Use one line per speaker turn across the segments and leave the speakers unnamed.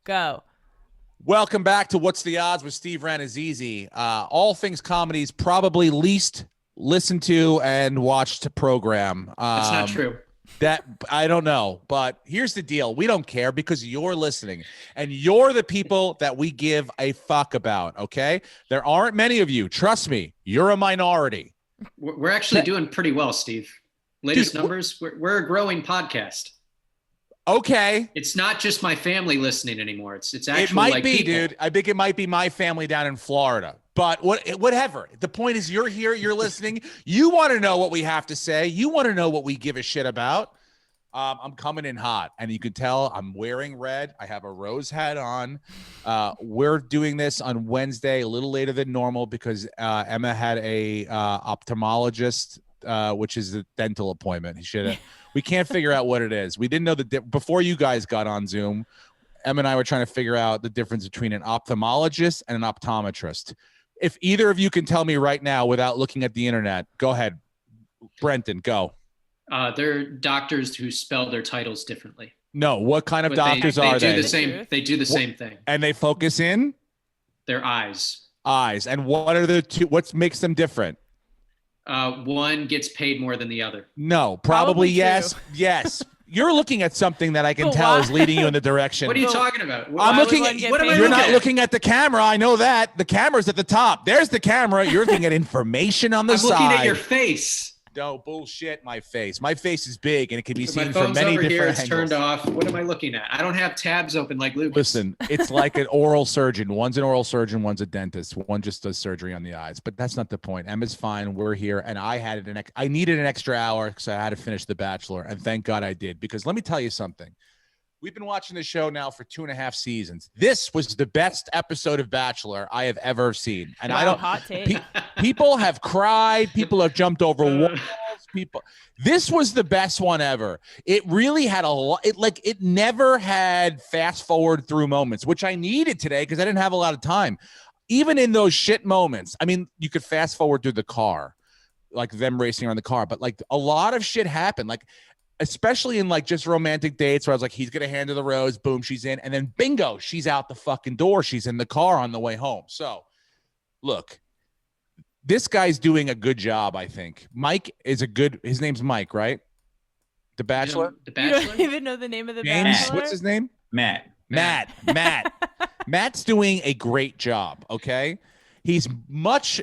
Go.
Welcome back to What's the Odds with Steve Ranazizi. All things comedies probably least listened to and watched program.
That's not true.
That I don't know, but here's the deal. We don't care because you're listening and you're the people that we give a fuck about, okay? There aren't many of you. Trust me, you're a minority.
We're actually doing pretty well, Steve. Latest numbers, we're a growing podcast.
Okay.
It's not just my family listening anymore. It's actually
it might
like
be,
people.
dude. I think it might be my family down in Florida. But whatever. The point is you're here, you're listening. You want to know what we have to say. You want to know what we give a shit about. I'm coming in hot, and you can tell I'm wearing red. I have a rose hat on. We're doing this on Wednesday, a little later than normal because Emma had a ophthalmologist, which is a dental appointment. We can't figure out what it is. We didn't know before you guys got on Zoom. Emma and I were trying to figure out the difference between an ophthalmologist and an optometrist. If either of you can tell me right now without looking at the internet, go ahead. Brenton, go.
They're doctors who spell their titles differently.
No, what kind of doctors are they?
They do the same thing.
And they focus in?
Their eyes.
Eyes. And what are the two? What makes them different?
One gets paid more than the other.
No, probably yes. Yes. You're looking at something that I can tell is leading you in the direction.
What are you talking about?
I'm looking at. You're not looking at the camera. I know that. The camera's at the top. There's the camera. You're looking at information on the side.
I'm looking at your face.
No, bullshit, my face. My face is big, and it can be seen
from many different angles. It's turned off. What am I looking at? I don't have tabs open like Lucas.
Listen, it's like an oral surgeon. One's an oral surgeon, one's a dentist. One just does surgery on the eyes. But that's not the point. Emma's fine. We're here, and I needed an extra hour because I had to finish The Bachelor, and thank God I did. Because let me tell you something. We've been watching the show now for 2.5 seasons. This was the best episode of Bachelor I have ever seen. And I don't.
Hot take.
People have cried. People have jumped over walls. This was the best one ever. It really had a lot. It never had fast forward through moments, which I needed today because I didn't have a lot of time. Even in those shit moments, I mean, you could fast forward through the car, like them racing around the car, but like a lot of shit happened. Like, especially in like just romantic dates where I was like, he's going to hand her the rose. Boom, she's in. And then bingo, she's out the fucking door. She's in the car on the way home. So look, this guy's doing a good job, I think. Mike is his name's Mike, right? The Bachelor?
The Bachelor?
You don't even know the name of the
James,
Bachelor?
what's his name?
Matt.
Matt's doing a great job, okay? He's much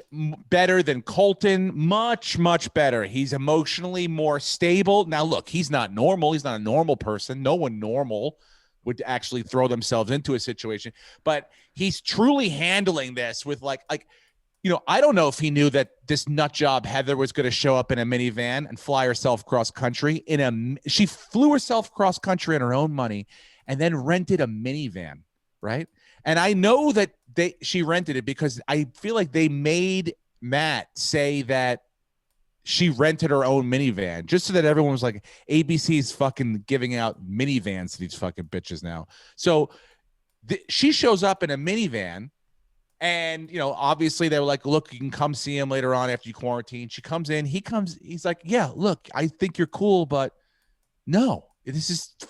better than Colton, much, much better. He's emotionally more stable. Now, look, he's not normal. He's not a normal person. No one normal would actually throw themselves into a situation. But he's truly handling this with like, I don't know if he knew that this nut job Heather was going to show up in a minivan and fly herself cross country. She flew herself cross country on her own money and then rented a minivan, right? And I know that she rented it because I feel like they made Matt say that she rented her own minivan just so that everyone was like, ABC's fucking giving out minivans to these fucking bitches now. So she shows up in a minivan and, obviously they were like, look, you can come see him later on after you quarantine. She comes in, he's like, yeah, look, I think you're cool, but no.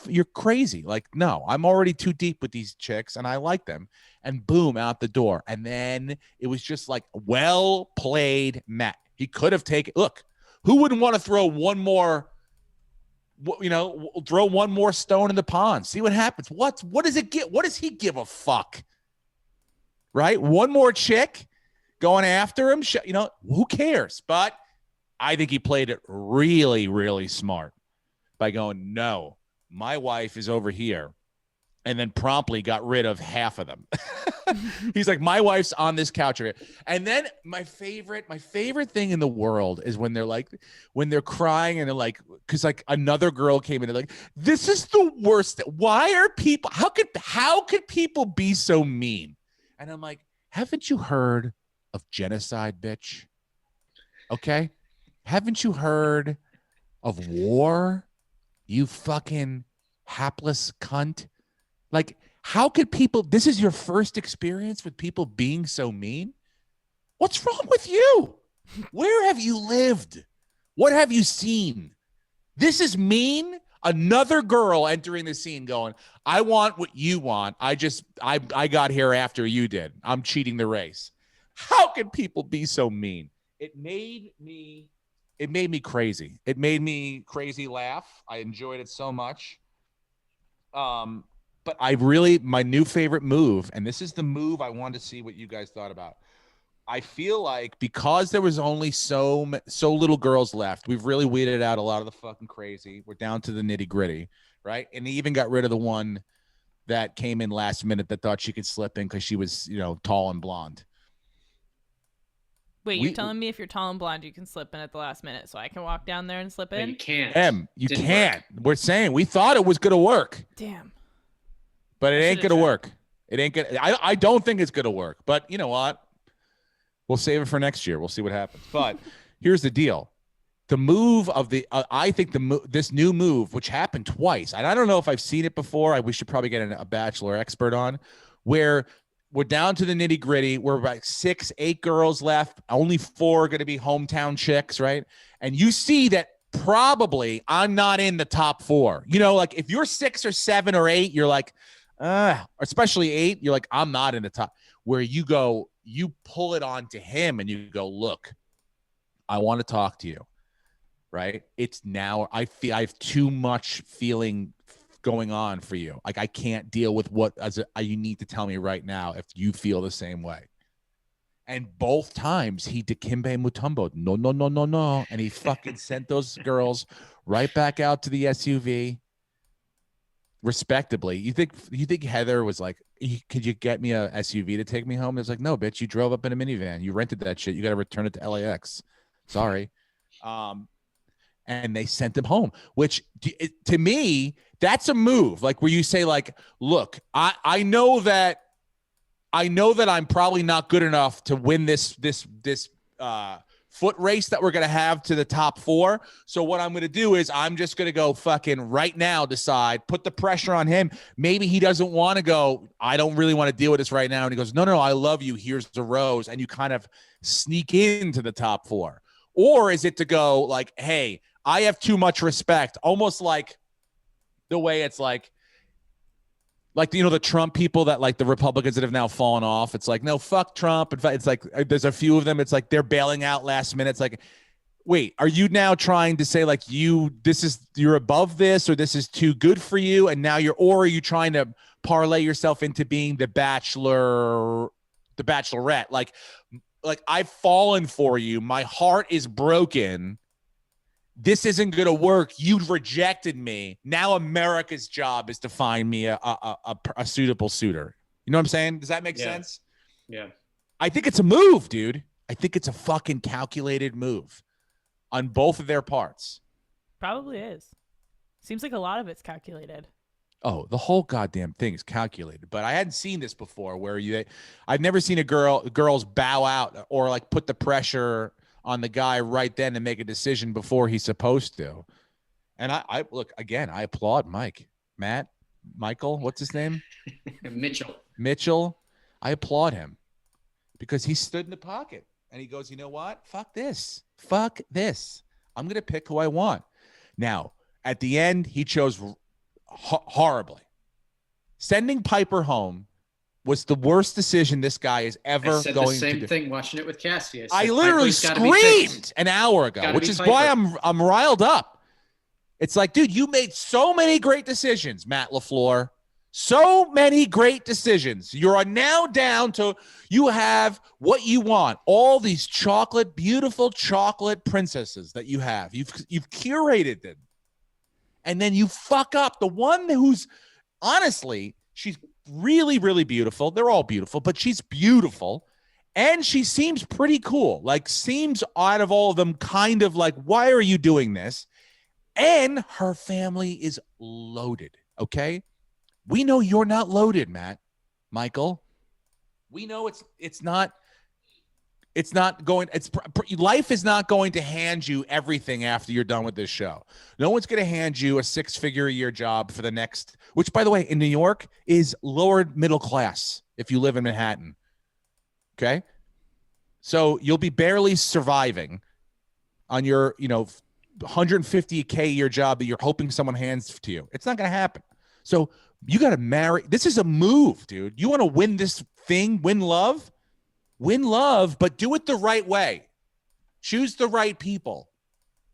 You're crazy. Like, no, I'm already too deep with these chicks and I like them. And boom, out the door. And then it was just like, well played, Matt. He could have look, who wouldn't want to throw one more stone in the pond? See what happens. What does it get? What does he give a fuck? Right? One more chick going after him. Who cares? But I think he played it really, really smart by going, no, my wife is over here, and then promptly got rid of half of them. He's like, my wife's on this couch over here. And then my favorite thing in the world is when they're crying and they're like, because like another girl came in and they're like, this is the worst. Why are people, how could people be so mean? And I'm like, haven't you heard of genocide, bitch? Okay. Haven't you heard of war? You fucking hapless cunt. Like, how could people, this is your first experience with people being so mean? What's wrong with you? Where have you lived? What have you seen? This is mean? Another girl entering the scene going, I want what you want. I got here after you did. I'm cheating the race. How can people be so mean? It made me crazy. It made me crazy laugh. I enjoyed it so much. But my new favorite move, and this is the move I wanted to see what you guys thought about. I feel like because there was only so little girls left, we've really weeded out a lot of the fucking crazy. We're down to the nitty gritty, right? And they even got rid of the one that came in last minute that thought she could slip in because she was, tall and blonde.
Wait, you're telling me if you're tall and blonde, you can slip in at the last minute, so I can walk down there and slip in?
You can't.
You can't. We're saying we thought it was going to work.
Damn.
But it ain't going to work. It ain't going to. I don't think it's going to work. But you know what? We'll save it for next year. We'll see what happens. But here's the deal. The move of the I think this new move, which happened twice, and I don't know if I've seen it before. We should probably get a Bachelor expert on, where we're down to the nitty gritty. We're about 6, 8 girls left. Only 4 are going to be hometown chicks, right? And you see that probably I'm not in the top 4. Like if you're 6 or 7 or 8, you're like, especially 8, you're like, I'm not in the top. Where you go, you pull it on to him and you go, look, I want to talk to you, right? It's now, I have too much feeling going on for you. Like I can't deal with you need to tell me right now if you feel the same way. And both times he Dikembe Mutombo, no. And he fucking sent those girls right back out to the SUV. Respectably. You think Heather was like, could you get me a SUV to take me home? It's like, no, bitch, you drove up in a minivan. You rented that shit. You got to return it to LAX. Sorry. And they sent him home, which to me, that's a move. Like where you say like, look, I know that I'm probably not good enough to win this foot race that we're going to have to the top 4. So what I'm going to do is I'm just going to go fucking right now decide, put the pressure on him. Maybe he doesn't want to go, I don't really want to deal with this right now. And he goes, no, I love you. Here's the rose. And you kind of sneak into the top 4. Or is it to go like, hey, I have too much respect. Almost like the way it's like, the Trump people that like the Republicans that have now fallen off. It's like, no, fuck Trump. In fact, it's like there's a few of them. It's like they're bailing out last minute. It's like, wait, are you now trying to say like you're above this or this is too good for you? And now or are you trying to parlay yourself into being the Bachelor, the Bachelorette? Like I've fallen for you. My heart is broken. This isn't going to work. You rejected me. Now America's job is to find me a suitable suitor. You know what I'm saying? Does that make sense?
Yeah.
I think it's a move, dude. I think it's a fucking calculated move on both of their parts.
Probably is. Seems like a lot of it's calculated.
Oh, the whole goddamn thing is calculated. But I hadn't seen this before where I've never seen girls bow out or like put the pressure on the guy right then to make a decision before he's supposed to. And I look, again, I applaud Michael, what's his name? Mitchell. I applaud him because he stood in the pocket and he goes, you know what? Fuck this. I'm going to pick who I want. Now, at the end, he chose horribly. Sending Piper home was the worst decision this guy is ever going to do. I said the same
thing watching it with Cassie.
I literally screamed an hour ago, which is why I'm riled up. It's like, dude, you made so many great decisions, Matt LaFleur. So many great decisions. You're now down to you have what you want. All these beautiful chocolate princesses that you have. You've curated them. And then you fuck up the one who's honestly, she's really, really beautiful. They're all beautiful, but she's beautiful. And she seems pretty cool. Like seems out of all of them kind of like, why are you doing this? And her family is loaded. Okay. We know you're not loaded, Michael. We know life is not going to hand you everything after you're done with this show. No one's going to hand you a 6-figure a year job for the next, which by the way, in New York is lower middle class if you live in Manhattan. Okay. So you'll be barely surviving on your, 150K a year job that you're hoping someone hands to you. It's not going to happen. So you got to marry. This is a move, dude. You want to win this thing, win love, but do it the right way. Choose the right people.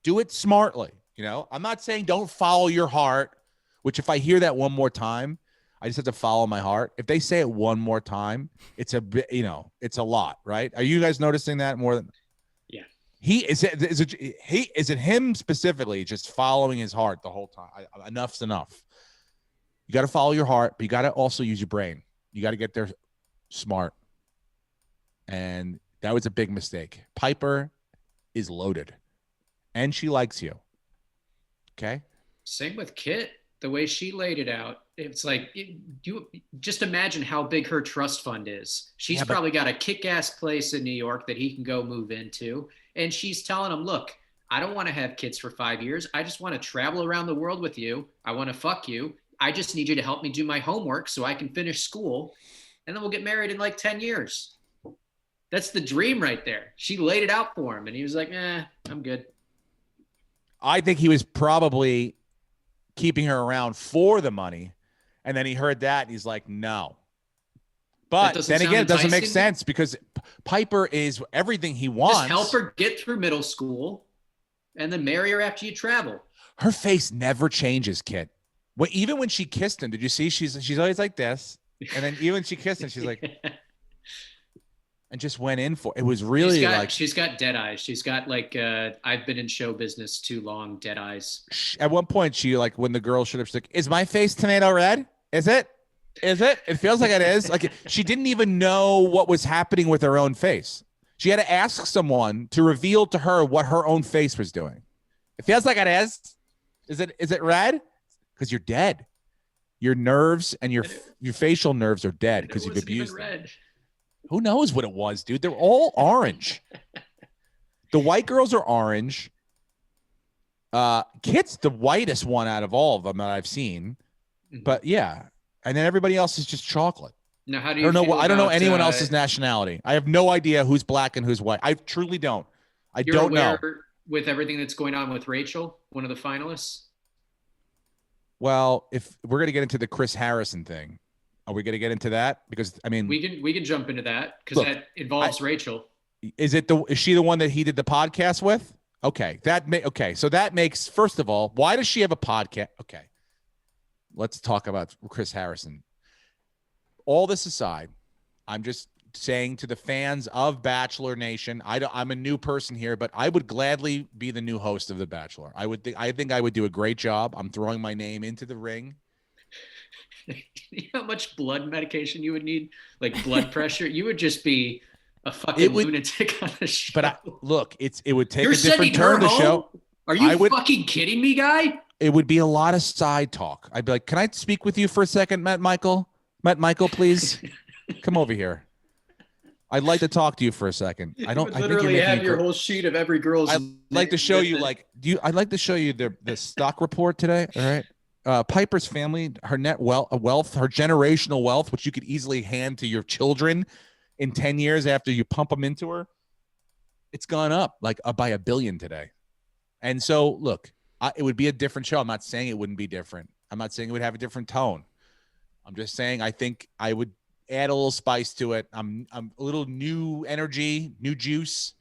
Do it smartly. You know, I'm not saying don't follow your heart, which if I hear that one more time, I just have to follow my heart. If they say it one more time, it's a bit, you know, it's a lot, right? Are you guys noticing that more than?
Yeah.
Is it him specifically just following his heart the whole time? Enough's enough. You got to follow your heart, but you got to also use your brain. You got to get there smart. And that was a big mistake. Piper is loaded and she likes you. Okay.
Same with Kit. The way she laid it out, it's like you just imagine how big her trust fund is. She's probably got a kick-ass place in New York that he can go move into. And she's telling him, look, I don't want to have kids for 5 years. I just want to travel around the world with you. I want to fuck you. I just need you to help me do my homework so I can finish school. And then we'll get married in like 10 years. That's the dream right there. She laid it out for him. And he was like, I'm good.
I think he was probably keeping her around for the money. And then he heard that and he's like, no. But then again, it doesn't make sense because Piper is everything he wants.
Just help her get through middle school and then marry her after you travel.
Her face never changes, Kit. Even when she kissed him, did you see? She's always like this. And then even when she kissed him, she's like, and just went in for it. Was really
she's got dead eyes. She's got like, I've been in show business too long, dead eyes.
At one point, she like, when the girl showed up, she's like, is my face tomato red? Is it? It feels like it is. Like she didn't even know what was happening with her own face. She had to ask someone to reveal to her what her own face was doing. It feels like it is. Is it red? Because you're dead. Your nerves and your facial nerves are dead because you've abused them. Who knows what it was, dude? They're all orange. The white girls are orange. Kit's the whitest one out of all of them that I've seen. But yeah. And then everybody else is just chocolate.
Now, how do you
I don't know anyone else's nationality. I have no idea who's black and who's white. I truly don't. I don't know.
With everything that's going on with Rachel, one of the finalists?
Well, if we're going to get into the Chris Harrison thing, are we going to get into that? Because I mean,
we can jump into that because that involves Rachel.
Is she the one that he did the podcast with? Okay. So that makes, first of all, why does she have a podcast? Okay. Let's talk about Chris Harrison. All this aside, I'm just saying to the fans of Bachelor Nation, I'm a new person here, but I would gladly be the new host of The Bachelor. I think I would do a great job. I'm throwing my name into the ring.
You know how much blood medication you would need? Like blood pressure? You would just be a fucking lunatic on the show.
But look, it would take a different turn to show.
Are you fucking kidding me, guy?
It would be a lot of side talk. I'd be like, can I speak with you for a second, Matt Michael, please? Come over here. I'd like to talk to you for a second. I
literally have your whole sheet of every girl's.
I'd like to show you I'd like to show you the stock report today. All right. Piper's family, her net wealth, her generational wealth, which you could easily hand to your children in 10 years after you pump them into her. It's gone up like by $1 billion today. And so look, it would be a different show. I'm not saying it wouldn't be different. I'm not saying it would have a different tone. I'm just saying I think I would add a little spice to it. I'm a little new energy, new juice,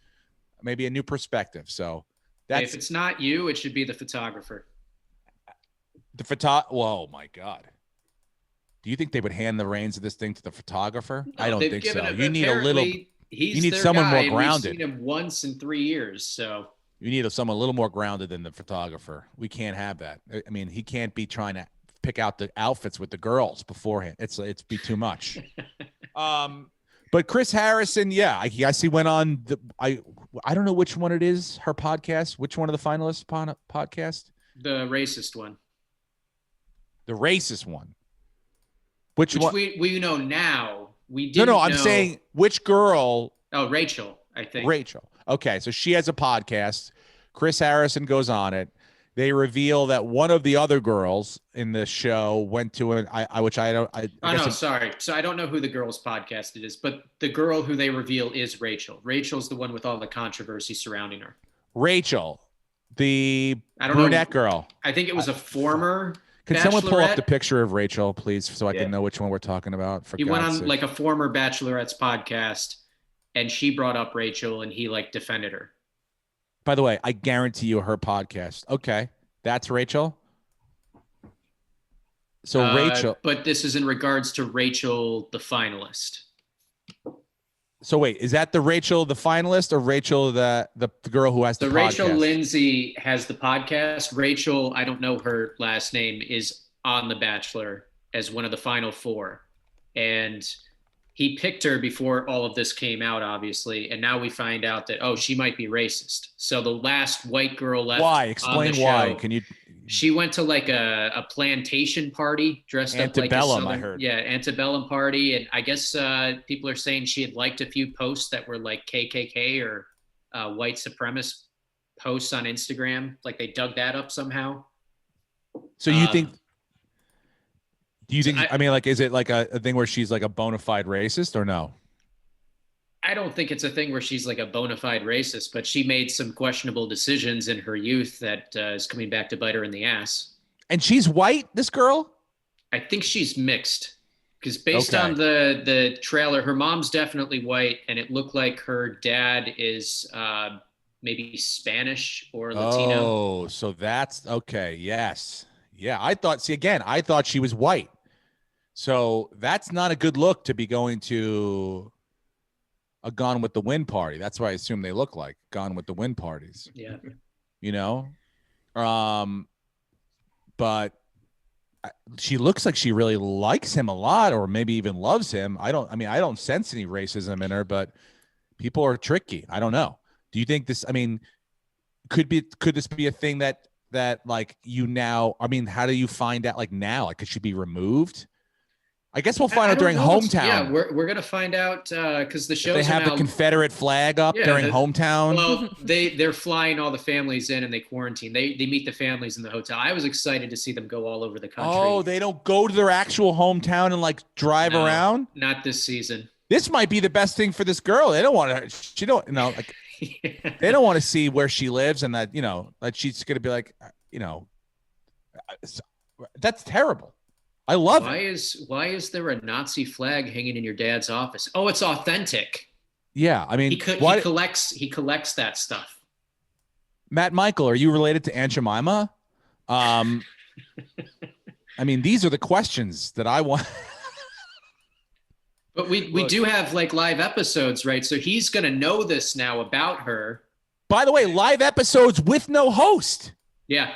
maybe a new perspective. So
if it's not you, it should be the photographer.
Whoa, my God. Do you think they would hand the reins of this thing to the photographer? No, I don't think so. You need a little. You need someone more grounded.
We've seen him once in 3 years, so.
You need someone a little more grounded than the photographer. We can't have that. I mean, he can't be trying to pick out the outfits with the girls beforehand. It's be too much. But Chris Harrison, yeah, I guess he went on I don't know which one it is, her podcast. Which one of the finalists podcast?
The racist one.
The racist one. Which one?
We know now. We didn't
No, I'm saying which girl.
Oh, Rachel, I think.
Rachel. Okay, so she has a podcast. Chris Harrison goes on it. They reveal that one of the other girls in the show went to sorry. So I don't know who the girl's podcast it is, but the girl who they reveal is Rachel. Rachel's the one with all the controversy surrounding her. Rachel. The
I don't
brunette
know.
girl.
I think it was a former.
Can someone pull up the
Bachelorette.
picture of Rachel, please, so I
Yeah.
can know which one we're talking about? For
He went
God's
on
sake.
like a former Bachelorette's podcast, and she brought up Rachel, and he like defended her.
By the way, I guarantee you her podcast. Okay, that's Rachel. So Rachel.
But this is in regards to Rachel, the finalist.
So wait, is that the Rachel, the finalist, or Rachel, the girl who has the
So
podcast?
Rachel Lindsay has the podcast. Rachel, I don't know her last name, is on The Bachelor as one of the final four. And he picked her before all of this came out, obviously. And now we find out that, oh, she might be racist. So the last white girl left.
Why?
On
Explain
the
why.
show,
Can you?
she went to like a plantation party dressed up like a
Antebellum,
Southern,
I heard.
Yeah, antebellum party. And I guess people are saying she had liked a few posts that were like KKK or white supremacist posts on Instagram. Like they dug that up somehow.
So you think? Do you
so
think? I mean, like, is it like a thing where she's like a bona fide racist or no?
I don't think it's a thing where she's like a bona fide racist, but she made some questionable decisions in her youth that is coming back to bite her in the ass.
And she's white, this girl?
I think she's mixed because based
Okay.
on the trailer, her mom's definitely white, and it looked like her dad is maybe Spanish or Latino.
Oh, so that's okay. Yes. Yeah. I thought she was white. So that's not a good look to be going to a Gone with the Wind party. That's what I assume they look like, Gone with the Wind parties.
Yeah.
You know? But she looks like she really likes him a lot, or maybe even loves him. I don't sense any racism in her, but people are tricky. I don't know. Do you think this, I mean, could this be a thing that like you now, I mean, how do you find out like now? Like, could she be removed? I guess we'll find out during hometown.
Yeah, we're gonna find out because the shows
they have
are now,
the Confederate flag up during hometown.
Well, they're flying all the families in and they quarantine. They meet the families in the hotel. I was excited to see them go all over the country.
Oh, they don't go to their actual hometown and like drive around?
Not this season.
This might be the best thing for this girl. They don't want to. She don't. You know, like they don't want to see where she lives and that that she's gonna be like that's terrible. I love it.
Why is there a Nazi flag hanging in your dad's office? Oh, it's authentic.
Yeah, I mean,
he collects that stuff.
Matt Michael, are you related to Aunt Jemima? I mean, these are the questions that I want.
But we do have like live episodes, right? So he's gonna know this now about her.
By the way, live episodes with no host.
Yeah.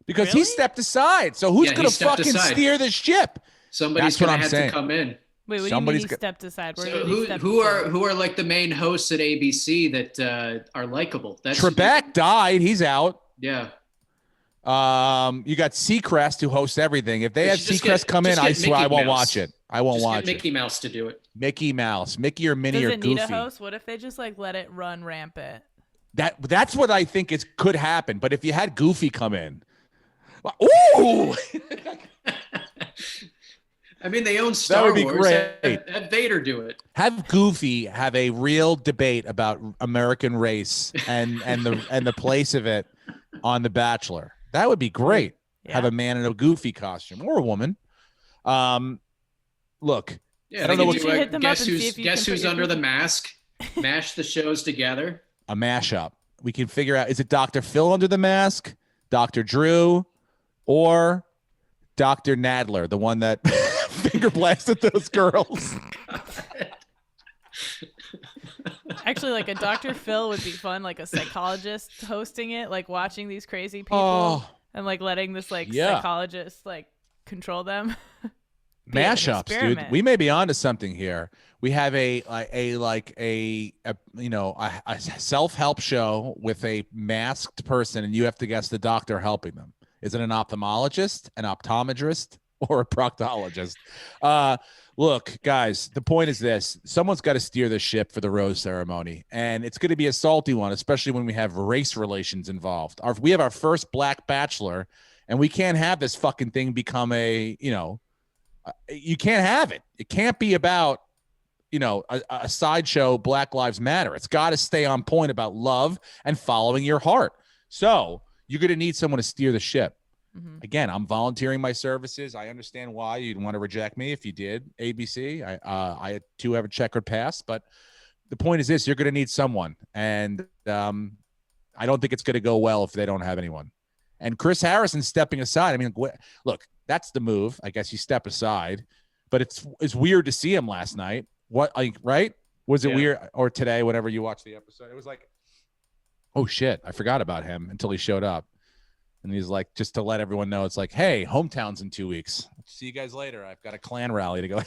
Because he stepped aside. So who's going to fucking steer the ship?
Somebody's going to have to come in.
Wait, what do you mean he stepped aside?
So who are like the main hosts at ABC that are likable?
Trebek died. He's out.
Yeah.
You got Seacrest who hosts everything. If they have Seacrest come in, I swear I won't watch it. I won't watch it.
Mickey Mouse to do it.
Mickey Mouse. Mickey or Minnie or Goofy.
Does it need a host? What if they just like let it run rampant?
That's what I think could happen. But if you had Goofy come in. Ooh!
I mean, they own Star Wars. That would be great. Have Vader do it.
Have Goofy have a real debate about American race and the place of it on The Bachelor. That would be great. Yeah. Have a man in a Goofy costume or a woman. Look.
Yeah, I don't know what. Guess who's under the mask? Mash the shows together.
A mashup. We can figure out. Is it Dr. Phil under the mask? Dr. Drew? Or Dr. Nadler, the one that finger blasted those girls.
Actually, like a Dr. Phil would be fun, like a psychologist hosting it, like watching these crazy people and like letting this psychologist like control them.
Mashups, dude. We may be onto something here. We have a self-help show with a masked person, and you have to guess the doctor helping them. Is it an ophthalmologist, an optometrist, or a proctologist? Look, guys, the point is this. Someone's got to steer the ship for the rose ceremony, and it's going to be a salty one, especially when we have race relations involved. We have our first black bachelor, and we can't have this fucking thing become you can't have it. It can't be about, a sideshow Black Lives Matter. It's got to stay on point about love and following your heart. So you're going to need someone to steer the ship.
Mm-hmm.
Again, I'm volunteering my services. I understand why you'd want to reject me if you did, ABC. I too have a checkered past, but the point is this: you're going to need someone, and I don't think it's going to go well if they don't have anyone. And Chris Harrison stepping aside. I mean, look, that's the move. I guess you step aside, but it's weird to see him last night. What, like, right? Was it weird? Or today, whenever you watch the episode, it was like, oh shit, I forgot about him until he showed up. And he's like, just to let everyone know, it's like, hey, hometown's in 2 weeks. See you guys later. I've got a clan rally to go.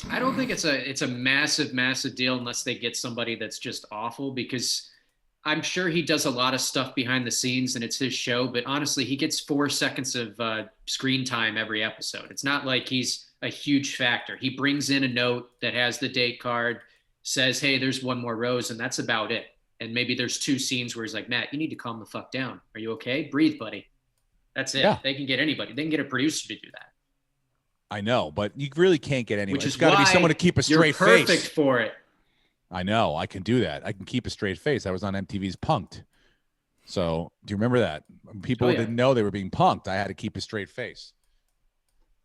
I don't think it's a massive deal unless they get somebody that's just awful, because I'm sure he does a lot of stuff behind the scenes and it's his show. But honestly, he gets 4 seconds of screen time every episode. It's not like he's a huge factor. He brings in a note that has the date card, says, hey, there's one more rose, and that's about it. And maybe there's 2 scenes where he's like, Matt, you need to calm the fuck down. Are you okay? Breathe, buddy. That's it. Yeah. They can get anybody. They can get a producer to do that.
I know, but you really can't get anyone.
Which is
it's got to be someone to keep a straight face.
You're perfect for it.
I know. I can do that. I can keep a straight face. I was on MTV's Punked. So do you remember that? People didn't know they were being punked. I had to keep a straight face.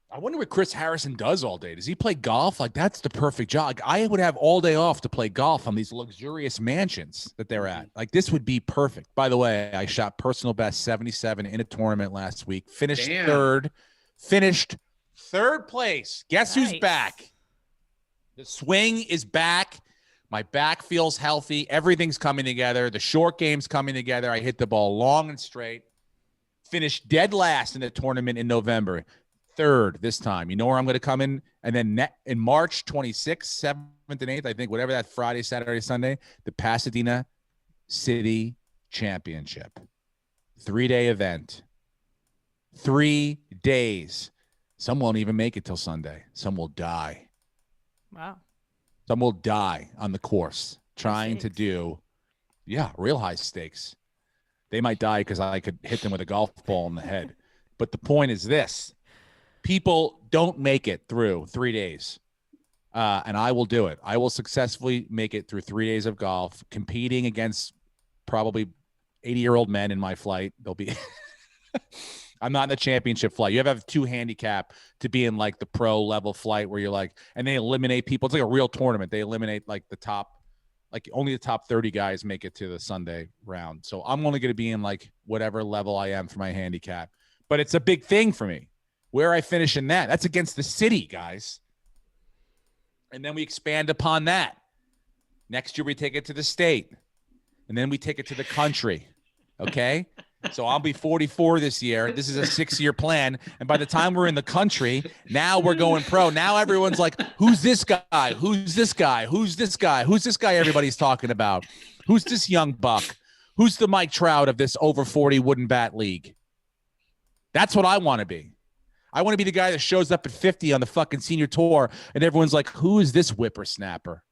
I wonder what Chris Harrison does all day. Does he play golf? Like, that's the perfect job. Like, I would have all day off to play golf on these luxurious mansions that they're at. Like, this would be perfect. By the way, I shot personal best 77 in a tournament last week. Finished third place. Guess who's back? The swing is back. My back feels healthy. Everything's coming together. The short game's coming together. I hit the ball long and straight. Finished dead last in the tournament in November. Third this time. You know where I'm going to come in? And then in March 26th, 7th, and 8th, I think, whatever that Friday, Saturday, Sunday, the Pasadena City Championship. 3-day event. 3 days. Some won't even make it till Sunday. Some will die.
Wow.
Some will die on the course trying to do, real high stakes. They might die because I could hit them with a golf ball in the head. But the point is this. People don't make it through 3 days, and I will do it. I will successfully make it through 3 days of golf, competing against probably 80-year-old men in my flight. They'll be – I'm not in the championship flight. You have 2 handicap to be in, like, the pro level flight where you're like – and they eliminate people. It's like a real tournament. They eliminate, like, the top – like, only the top 30 guys make it to the Sunday round. So I'm only going to be in, like, whatever level I am for my handicap. But it's a big thing for me. Where I finish in that's against the city, guys. And then we expand upon that. Next year, we take it to the state. And then we take it to the country. Okay? So I'll be 44 this year. This is a 6-year plan. And by the time we're in the country, now we're going pro. Now everyone's like, who's this guy? Who's this guy? Who's this guy? Who's this guy everybody's talking about? Who's this young buck? Who's the Mike Trout of this over 40 wooden bat league? That's what I want to be. I want to be the guy that shows up at 50 on the fucking senior tour, and everyone's like, who is this whippersnapper?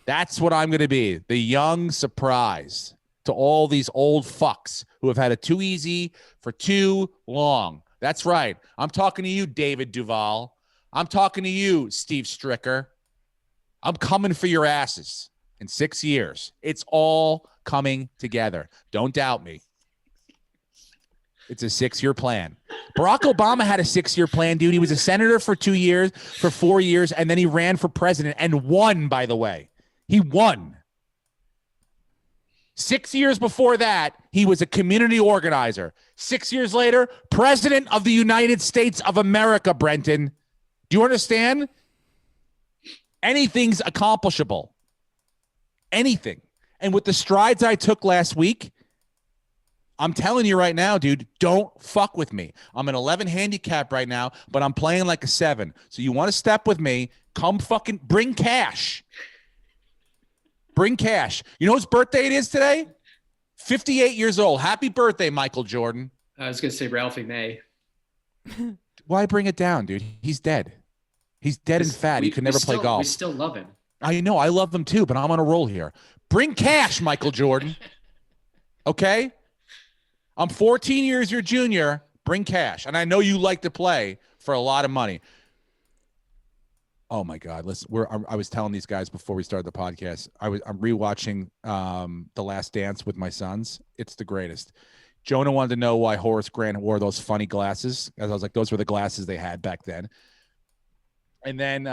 That's what I'm going to be, the young surprise to all these old fucks who have had it too easy for too long. That's right. I'm talking to you, David Duval. I'm talking to you, Steve Stricker. I'm coming for your asses in 6 years. It's all coming together. Don't doubt me. It's a 6-year plan. Barack Obama had a 6-year plan, dude. He was a senator for 2 years, for 4 years, and then he ran for president and won, by the way. He won. 6 years before that, he was a community organizer. 6 years later, president of the United States of America, Brenton. Do you understand? Anything's accomplishable. Anything. And with the strides I took last week, I'm telling you right now, dude, don't fuck with me. I'm an 11 handicap right now, but I'm playing like a 7. So you want to step with me, come fucking bring cash. Bring cash. You know whose birthday it is today? 58 years old. Happy birthday, Michael Jordan.
I was going to say Ralphie May.
Why bring it down, dude? He's dead. He's dead and fat. He could never play golf.
We still love him.
I know. I love him too, but I'm on a roll here. Bring cash, Michael Jordan. Okay? I'm 14 years your junior. Bring cash. And I know you like to play for a lot of money. Oh, my God. Listen, I was telling these guys before we started the podcast, I'm rewatching The Last Dance with my sons. It's the greatest. Jonah wanted to know why Horace Grant wore those funny glasses. As I was like, those were the glasses they had back then. And then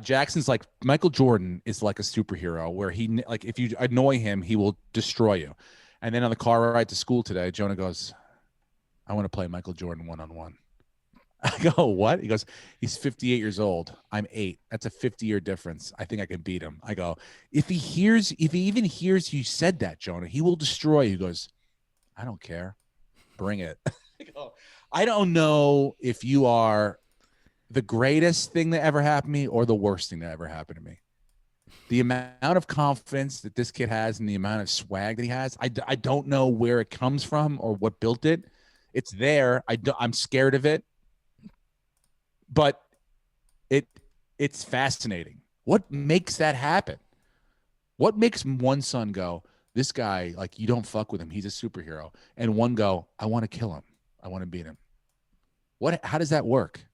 Jackson's like, Michael Jordan is like a superhero where he, like, if you annoy him, he will destroy you. And then on the car ride to school today, Jonah goes, I want to play Michael Jordan one-on-one. I go, what? He goes, he's 58 years old. I'm 8. That's a 50-year difference. I think I can beat him. I go, if he even hears you said that, Jonah, he will destroy you. He goes, I don't care. Bring it. I go, I don't know if you are the greatest thing that ever happened to me or the worst thing that ever happened to me. The amount of confidence that this kid has and the amount of swag that he has, I don't know where it comes from or what built it. It's there. I'm scared of it. But it's fascinating. What makes that happen? What makes one son go, this guy, like, you don't fuck with him, he's a superhero, and one go, I want to kill him, I want to beat him? How does that work?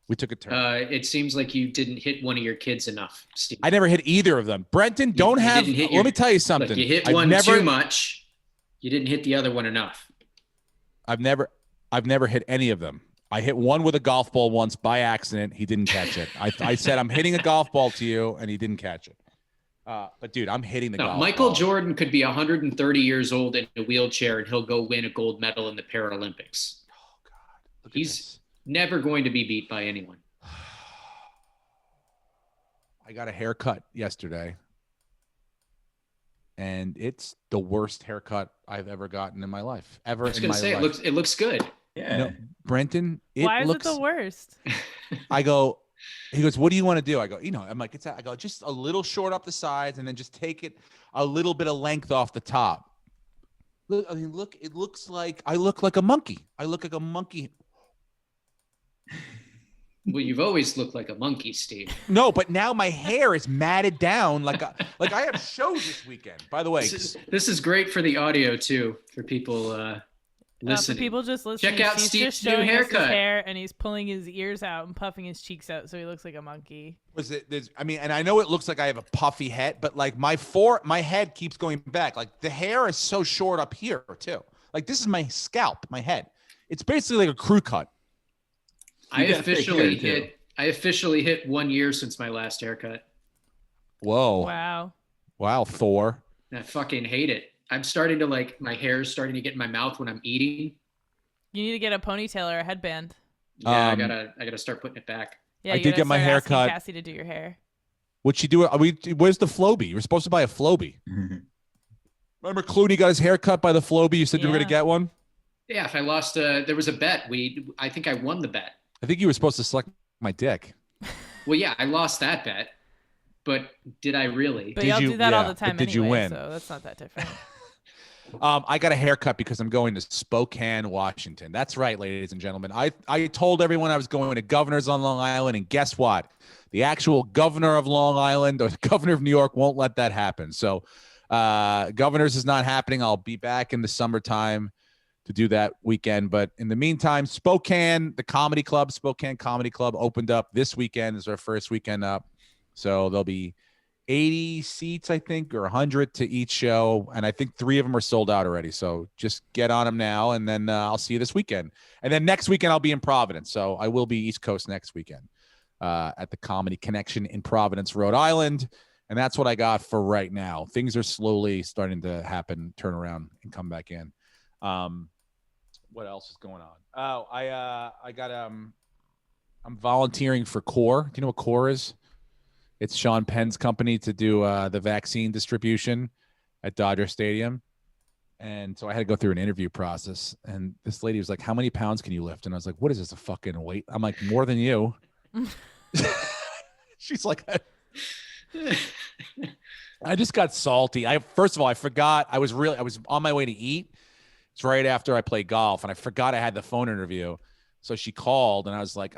We took a turn.
It seems like you didn't hit one of your kids enough, Steve.
I never hit either of them. Brenton, let me tell you something.
Look, you hit one too much. You didn't hit the other one enough.
I've never hit any of them. I hit one with a golf ball once by accident. He didn't catch it. I said, I'm hitting a golf ball to you, and he didn't catch it. But, dude, I'm hitting the golf ball.
Michael Jordan could be 130 years old in a wheelchair, and he'll go win a gold medal in the Paralympics.
Oh, God.
He's never going to be beat by anyone.
I got a haircut yesterday, and it's the worst haircut I've ever gotten in my life. I was going to say,
it looks good.
Yeah. No, Brenton,
why is it the worst?
He goes, what do you want to do? I go, I'm like, I go, just a little short up the sides and then just take it a little bit of length off the top. Look, it looks like I look like a monkey. I look like a monkey.
Well, you've always looked like a monkey, Steve.
No, but now my hair is matted down like I have shows this weekend. By the way,
this is great for the audio too, for people listening.
For people just listening,
check out Steve's new haircut.
His hair, and he's pulling his ears out and puffing his cheeks out, so he looks like a monkey.
And I know it looks like I have a puffy head, but like my head keeps going back. Like the hair is so short up here too. Like this is my scalp, my head. It's basically like a crew cut.
I officially hit 1 year since my last haircut.
Whoa. Wow, Thor.
And I fucking hate it. I'm starting to my hair is starting to get in my mouth when I'm eating.
You need to get a ponytail or a headband.
Yeah, I gotta start putting it back.
Yeah,
I did get my hair cut.
Cassie to do your hair.
What'd she do? Where's the Flowbee? You were supposed to buy a Flowbee. Remember Clooney got his hair cut by the Flowbee? You said you were gonna get one?
Yeah, if I lost, there was a bet. I think I won the bet.
I think you were supposed to select my dick.
Well, yeah, I lost that bet. But did I really?
But y'all do that all the time anyway,
you win?
So that's not that different.
I got a haircut because I'm going to Spokane, Washington. That's right, ladies and gentlemen. I told everyone I was going to Governors on Long Island, and guess what? The actual governor of Long Island or the governor of New York won't let that happen. So Governors is not happening. I'll be back in the summertime to do that weekend. But in the meantime, Spokane, the Spokane Comedy Club opened up this weekend. Is our first weekend up. So there'll be 80 seats, I think, or 100 to each show. And I think 3 of them are sold out already. So just get on them now. And then I'll see you this weekend. And then next weekend, I'll be in Providence. So I will be East Coast next weekend at the Comedy Connection in Providence, Rhode Island. And that's what I got for right now. Things are slowly starting to happen, turn around and come back in. What else is going on? Oh, I'm volunteering for CORE. Do you know what CORE is? It's Sean Penn's company to do the vaccine distribution at Dodger Stadium. And so I had to go through an interview process. And this lady was like, how many pounds can you lift? And I was like, what is this, a fucking weight? I'm like, more than you. She's like, I just got salty. First of all, I forgot I was on my way to eat. It's right after I played golf, and I forgot I had the phone interview. So she called, and I was like,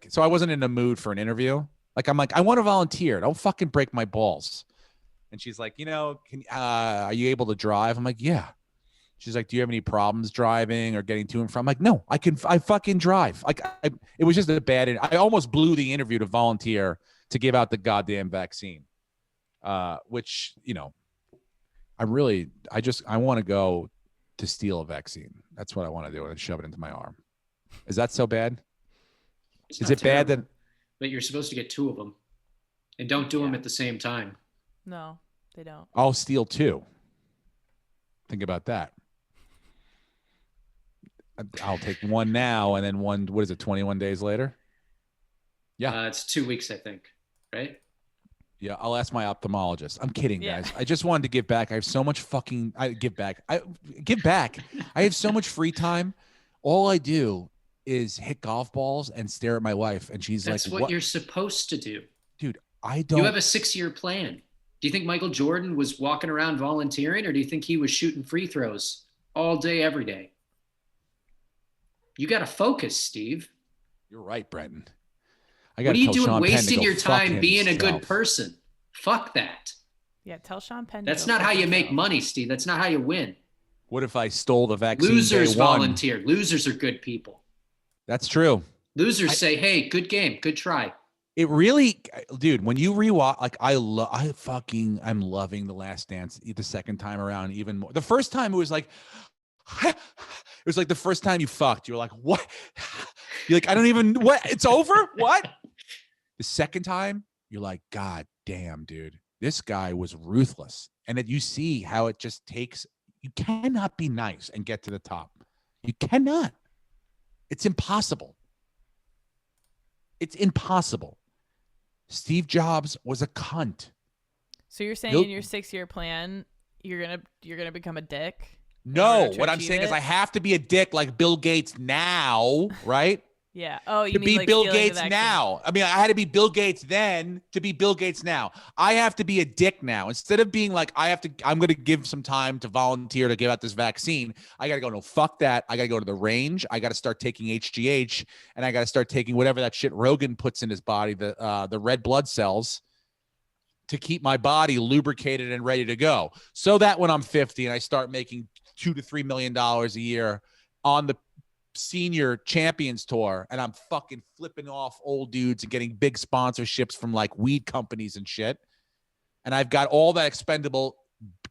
so I wasn't in the mood for an interview. I'm like, I want to volunteer. Don't fucking break my balls. And she's like, are you able to drive? I'm like, yeah. She's like, do you have any problems driving or getting to and from? I'm like, no, I fucking drive. It was just I almost blew the interview to volunteer to give out the goddamn vaccine, which, I want to go to steal a vaccine. That's what I want to do and shove it into my arm. Is that so bad? Is it
terrible,
bad that?
But you're supposed to get 2 of them, and don't do them at the same time.
No, they don't.
I'll steal 2. Think about that. I'll take one now and then one. What is it? 21 days later. Yeah,
it's 2 weeks, I think. Right.
Yeah, I'll ask my ophthalmologist. I'm kidding, guys. I just wanted to give back. I have so much I give back. I have so much free time. All I do is hit golf balls and stare at my wife, and she's
That's
like,
what you're supposed to do.
Dude, I don't.
You have a 6-year plan. Do you think Michael Jordan was walking around volunteering, or do you think he was shooting free throws all day, every day? You got to focus, Steve.
You're right, Brenton.
What are you doing wasting your time being a good person? Fuck that.
Yeah, tell Sean Penn.
That's not how you make money, Steve. That's not how you win.
What if I stole the vaccine?
Losers volunteer. Losers are good people.
That's true.
Losers say, hey, good game, good try.
It really, dude, when you rewatch, like I'm loving The Last Dance the second time around even more. The first time it was like the first time you fucked. You were like, what? You're like, I don't even, what? It's over? What? The second time, you're like, God damn, dude, this guy was ruthless. And that you see how it just takes, you cannot be nice and get to the top. You cannot. It's impossible. It's impossible. Steve Jobs was a cunt.
So you're saying in your 6-year plan, you're gonna become a dick?
No, what I'm saying is I have to be a dick like Bill Gates now, right?
Yeah. Oh, you
to
mean
be
like
Bill Gates now. I mean, I had to be Bill Gates then to be Bill Gates now. I have to be a dick now. Instead of being like, I'm going to give some time to volunteer to give out this vaccine. I got to go, no, fuck that. I got to go to the range. I got to start taking HGH, and I got to start taking whatever that shit Rogan puts in his body, the red blood cells, to keep my body lubricated and ready to go. So that when I'm 50 and I start making $2 to $3 million a year on the senior champions tour, and I'm fucking flipping off old dudes and getting big sponsorships from like weed companies and shit, and I've got all that expendable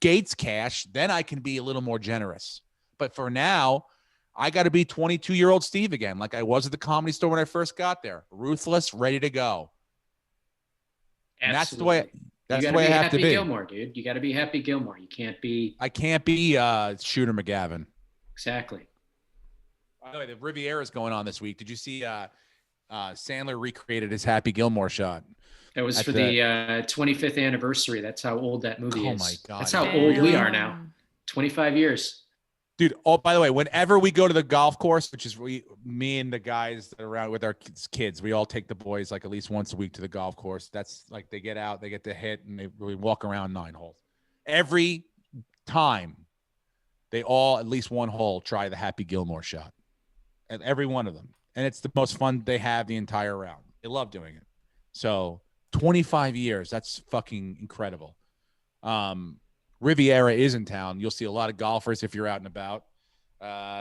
Gates cash, then I can be a little more generous. But for now, I got to be 22-year-old Steve again, like I was at the Comedy Store when I first got there, ruthless, ready to go. And that's the way I have to be.
Gilmore, dude. You got to be Happy Gilmore. You can't be.
I can't be Shooter McGavin.
Exactly.
By the way, the Riviera is going on this week. Did you see Sandler recreated his Happy Gilmore shot?
It was for the 25th anniversary. That's how old that movie is.
Oh, my God.
That's how old we are now. 25 years.
Dude, oh, by the way, whenever we go to the golf course, which is me and the guys that are around with our kids, we all take the boys like at least once a week to the golf course. That's like they get out, they get to hit, and we walk around 9 holes. Every time, they all, at least one hole, try the Happy Gilmore shot. And every one of them. And it's the most fun they have the entire round. They love doing it. So 25 years, that's fucking incredible. Riviera is in town. You'll see a lot of golfers if you're out and about.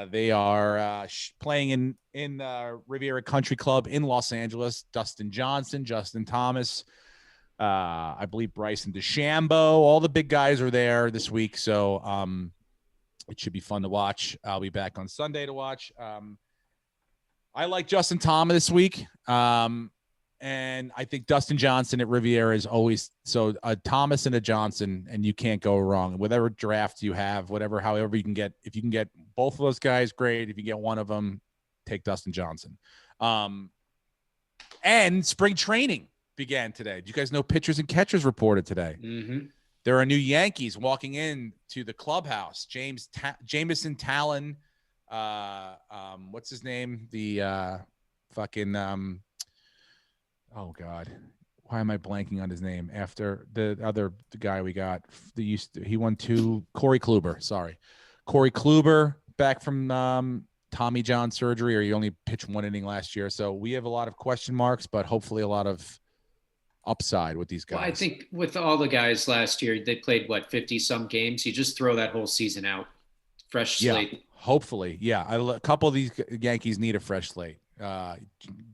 They are playing in Riviera Country Club in Los Angeles. Dustin Johnson, Justin Thomas, I believe Bryson DeChambeau. All the big guys are there this week. So it should be fun to watch. I'll be back on Sunday to watch. I like Justin Thomas this week. And I think Dustin Johnson at Riviera is always so a Thomas and a Johnson, and you can't go wrong. Whatever draft you have, however you can get, if you can get both of those guys, great. If you get one of them, take Dustin Johnson. And spring training began today. Do you guys know pitchers and catchers reported today?
Mm-hmm.
There are new Yankees walking in to the clubhouse. Jameson Talon. What's his name? The oh God, why am I blanking on his name? After the guy we got, he won 2. Corey Kluber, sorry, Corey Kluber back from Tommy John surgery, or he only pitched 1 inning last year. So we have a lot of question marks, but hopefully a lot of upside with these guys.
Well, I think with all the guys last year, they played 50 some games. You just throw that whole season out, fresh slate.
Yeah, hopefully, yeah. A couple of these Yankees need a fresh slate.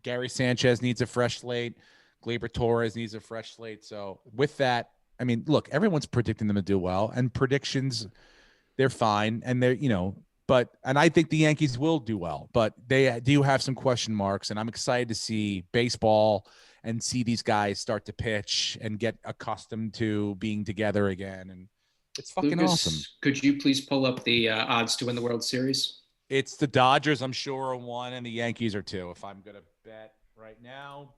Gary Sanchez needs a fresh slate. Gleyber Torres needs a fresh slate. So with that, I mean, look, everyone's predicting them to do well, and predictions, they're fine, and they're, and I think the Yankees will do well, but they do have some question marks, and I'm excited to see baseball and see these guys start to pitch and get accustomed to being together again, and it's fucking
Lucas,
awesome.
Could you please pull up the odds to win the World Series?
It's the Dodgers, I'm sure, are 1, and the Yankees are 2. If I'm gonna bet right now,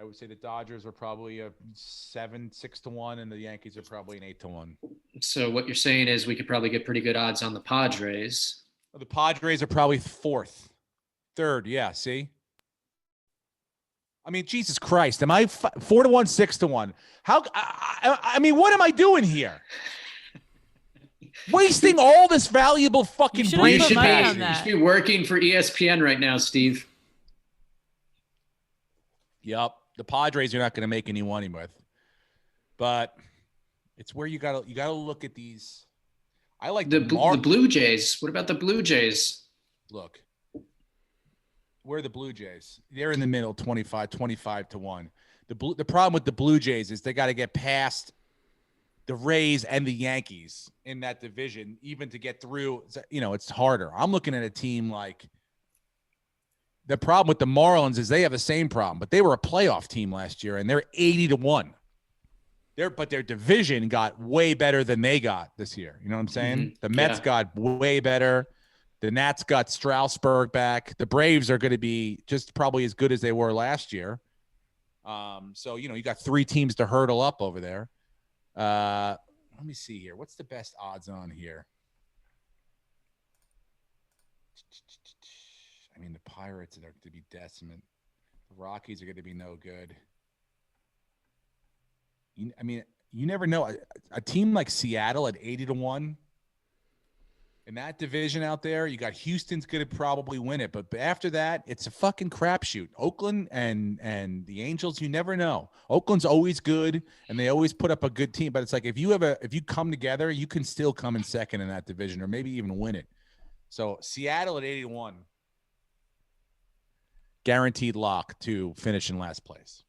I would say the Dodgers are probably a 6-1, and the Yankees are probably an 8-1.
So what you're saying is we could probably get pretty good odds on the Padres.
The Padres are probably 4th, 3rd. Yeah, see. I mean, Jesus Christ, am I 4-1, 6-1? How? I mean, what am I doing here? Wasting all this valuable fucking brain.
You should be working for ESPN right now, Steve.
Yep. The Padres are not going to make any money with, but it's where you gotta look at these. I like
the Blue Jays. What about the Blue Jays?
Look, where are the Blue Jays? They're in the middle, 25-1. The problem with the Blue Jays is they got to get past the Rays and the Yankees in that division, even to get through. It's harder. I'm looking at a team like. The problem with the Marlins is they have the same problem, but they were a playoff team last year, and they're 80-1. But their division got way better than they got this year. You know what I'm saying? Mm-hmm. The Mets got way better. The Nats got Strasburg back. The Braves are going to be just probably as good as they were last year. So, you got 3 teams to hurdle up over there. Let me see here. What's the best odds on here? I mean, the Pirates are going to be decimate. The Rockies are going to be no good. You never know. A team like Seattle at 80-1 in that division out there, you got Houston's going to probably win it. But after that, it's a fucking crapshoot. Oakland and the Angels, you never know. Oakland's always good, and they always put up a good team. But it's like if you come together, you can still come in second in that division or maybe even win it. So Seattle at 81. Guaranteed lock to finish in last place.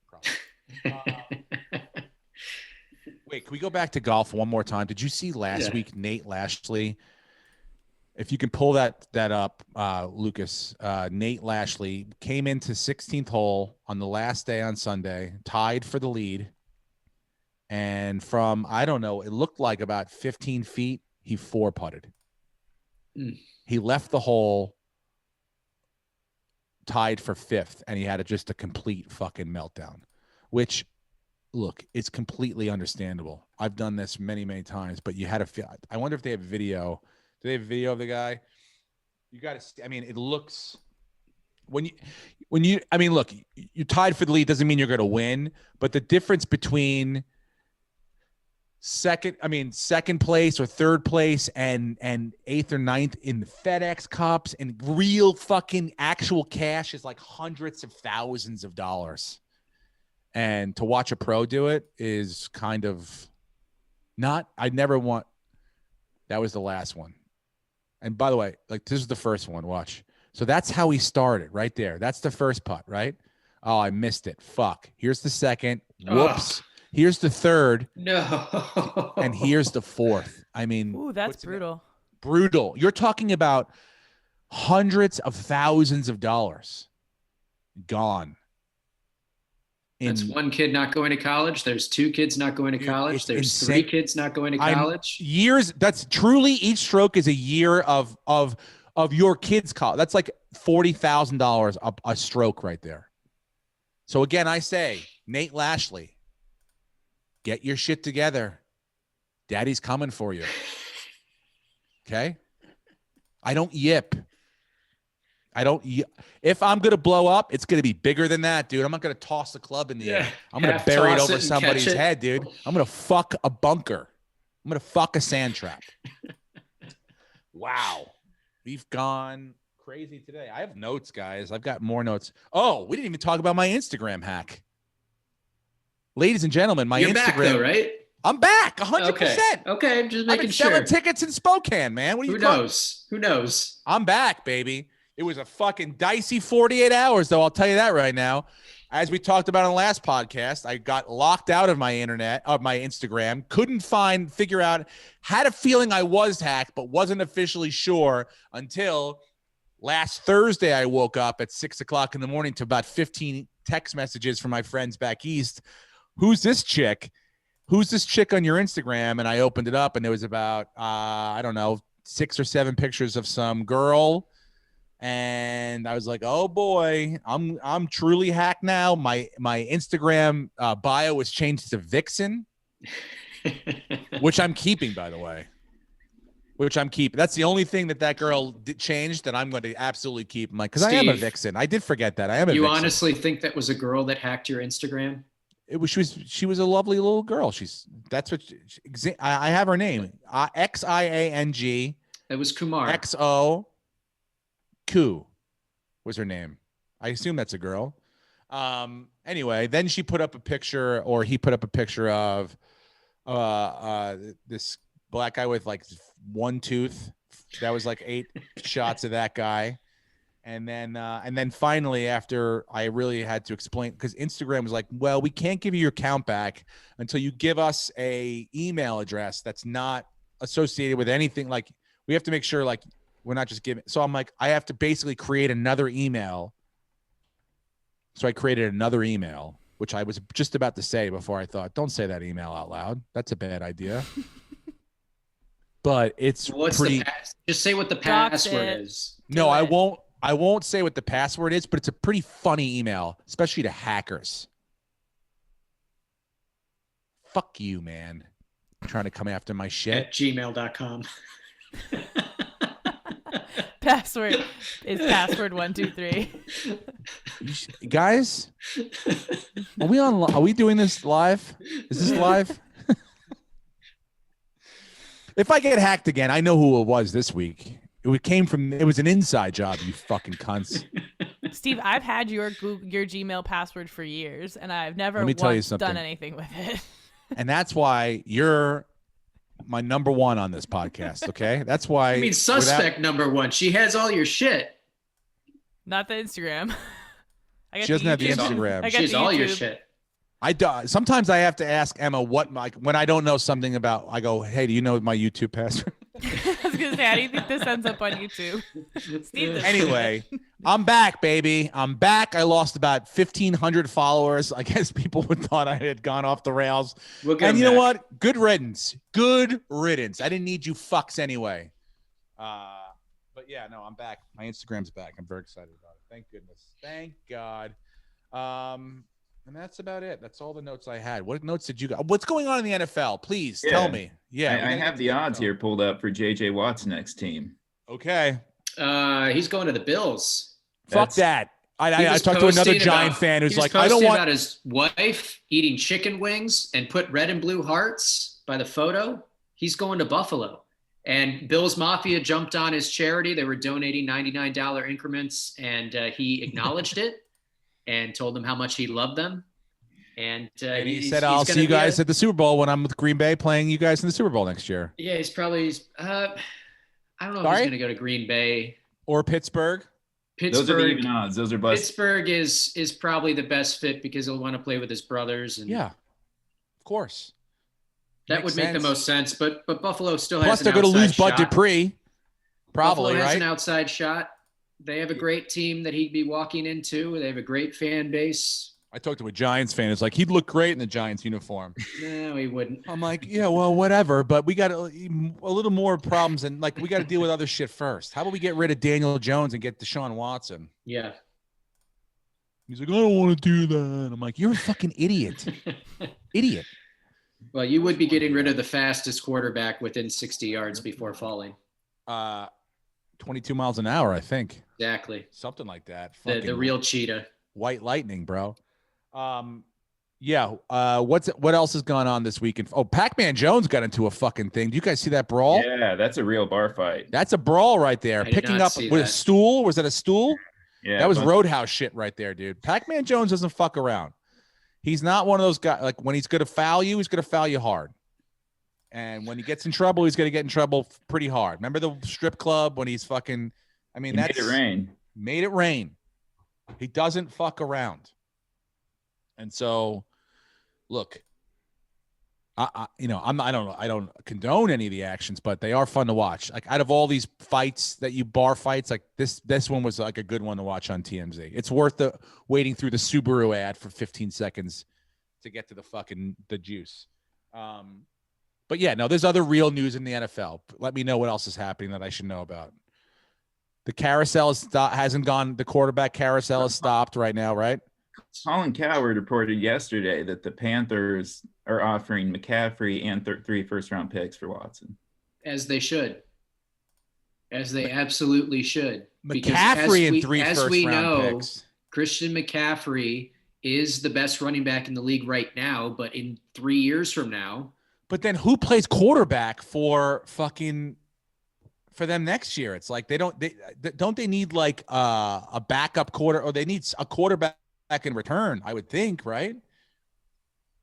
Wait, can we go back to golf one more time? Did you see last week Nate Lashley? If you can pull that up, Lucas, Nate Lashley came into 16th hole on the last day on Sunday, tied for the lead. And from, I don't know, it looked like about 15 feet, he 4-putted. He left the hole tied for 5th, and he had just a complete fucking meltdown, which, look, it's completely understandable. I've done this many, many times, but you had to feel. I wonder if they have video. Do they have video of the guy? You got to see. I mean, it looks when you. I mean, look, you're tied for the lead doesn't mean you're going to win, but the difference between second place or third place and 8th or 9th in the FedEx Cups and real fucking actual cash is like hundreds of thousands of dollars. And to watch a pro do it is kind of that was the last one. And by the way, like this is the first one, watch. So that's how he started right there. That's the first putt, right? Oh, I missed it. Fuck. Here's the second. Whoops. Here's the third.
No.
And here's the 4th. I mean,
ooh, that's brutal.
Brutal. You're talking about hundreds of thousands of dollars gone.
That's one kid not going to college. There's 2 kids not going to college. There's insane. 3 kids not going to college.
That's truly, each stroke is a year of your kid's college. That's like $40,000 a stroke right there. So again, I say, Nate Lashley, get your shit together. Daddy's coming for you. Okay? I don't yip. If I'm going to blow up, it's going to be bigger than that, dude. I'm not going to toss the club in the air. I'm going to bury it over somebody's head, dude. I'm going to fuck a bunker. I'm going to fuck a sand trap. Wow. We've gone crazy today. I have notes, guys. I've got more notes. Oh, we didn't even talk about my Instagram hack. Ladies and gentlemen,
You're
Instagram.
Back though, right?
I'm back 100%.
Okay, just making sure.
Selling tickets in Spokane, man. What are you
Who knows?
I'm back, baby. It was a fucking dicey 48 hours, though. I'll tell you that right now. As we talked about on the last podcast, I got locked out of my Instagram, couldn't figure out, had a feeling I was hacked, but wasn't officially sure until last Thursday. I woke up at 6 o'clock in the morning to about 15 text messages from my friends back east. Who's this chick? Who's this chick on your Instagram? And I opened it up and there was about, I don't know, 6 or 7 pictures of some girl. And I was like, oh boy, I'm truly hacked now. My Instagram bio was changed to Vixen, which I'm keeping, by the way. That's the only thing that girl changed that I'm going to absolutely keep. I'm like, because I am a Vixen. I did forget that. I am a Vixen.
You honestly think that was a girl that hacked your Instagram?
She was a lovely little girl. I have her name. Xiang.
That was Kumar.
XO. Ku was her name. I assume that's a girl. Anyway, then he put up a picture of this black guy with like one tooth. That was like 8 shots of that guy. And then finally, after I really had to explain, because Instagram was like, well, we can't give you your account back until you give us a email address that's not associated with anything. Like, we have to make sure, like, we're not just giving. So I'm like, I have to basically create another email. So I created another email, which I was just about to say before I thought, don't say that email out loud. That's a bad idea. But it's pretty.
Just say what the password is.
No, I won't. I won't say what the password is, but it's a pretty funny email, especially to hackers. Fuck you, man. Trying to come after my shit.
At gmail.com.
Password is password 123.
Guys, are we doing this live? Is this live? If I get hacked again, I know who it was this week. It was an inside job, you fucking cunts.
Steve, I've had your Gmail password for years, and I've never done anything with it.
And that's why you're my number one on this podcast, okay? That's why.
I mean, suspect number one. She has all your shit.
Not the Instagram.
She doesn't have the Instagram.
She has all your shit.
Sometimes I have to ask Emma when I don't know something about. I go, hey, do you know my YouTube password?
I was gonna say, how do you think this ends up on YouTube? Steve,
anyway, I'm back, baby. I'm back. I lost about 1,500 followers. I guess people would thought I had gone off the rails. And you know what? Good riddance. Good riddance. I didn't need you fucks anyway. But yeah, no, I'm back. My Instagram's back. I'm very excited about it. Thank goodness. Thank God. And that's about it. That's all the notes I had. What notes did you got? What's going on in the NFL? Please tell me. Yeah,
I have the odds here pulled up for JJ Watt's next team.
Okay.
He's going to the Bills.
Fuck that. I talked to another Giant fan who's like, I don't want.
About his wife eating chicken wings and put red and blue hearts by the photo. He's going to Buffalo. And Bills Mafia jumped on his charity. They were donating $99 increments, and he acknowledged it. And told them how much he loved them. And
he said, I'll see you guys at the Super Bowl when I'm with Green Bay playing you guys in the Super Bowl next year.
Yeah, he's probably I don't know if he's going to go to Green Bay.
Or Pittsburgh.
Those are the even odds. Those are bust.
Pittsburgh is probably the best fit because he'll want to play with his brothers. And
yeah, of course.
That would make the most sense. But Buffalo still has
Plus, they're going to lose Bud Dupree. Probably,
Buffalo has
right?
an outside shot. They have a great team that he'd be walking into. They have a great fan base.
I talked to a Giants fan. It's like, he'd look great in the Giants uniform.
No, he wouldn't.
I'm like, yeah, well, whatever. But we got a little more problems. And like, we got to deal with other shit first. How about we get rid of Daniel Jones and get Deshaun Watson?
Yeah.
He's like, I don't want to do that. I'm like, you're a fucking idiot. Idiot.
Well, you would be getting rid of the fastest quarterback within 60 yards before falling.
22 miles an hour, I think.
Exactly.
Something like that.
The real cheetah.
White lightning, bro. Yeah. What else has gone on this weekend? Oh, Pac-Man Jones got into a fucking thing. Do you guys see that brawl?
Yeah, that's a real bar fight.
That's a brawl right there. Picking up with a stool. Was that a stool?
Yeah.
That was Roadhouse shit right there, dude. Pac-Man Jones doesn't fuck around. He's not one of those guys. Like, when he's going to foul you, he's going to foul you hard. And when he gets in trouble, he's going to get in trouble pretty hard. Remember the strip club when he's fucking, I mean,
made it rain.
Made it rain. He doesn't fuck around. And so, look, I don't condone any of the actions, but they are fun to watch. Like out of all these fights that you bar fights, like this one was like a good one to watch on TMZ. It's worth the waiting through the Subaru ad for 15 seconds to get to the juice. But yeah, no, there's other real news in the NFL. Let me know what else is happening that I should know about. The carousel hasn't gone. The quarterback carousel is stopped right now, right?
Colin Cowherd reported yesterday that the Panthers are offering McCaffrey and 3 first-round picks for Watson.
As they should. As they absolutely should.
McCaffrey and 3 first-round picks.
Christian McCaffrey is the best running back in the league right now, but in 3 years from now.
But then who plays quarterback for them next year? It's like they need like a backup quarter, or they need a quarterback in return, I would think, right?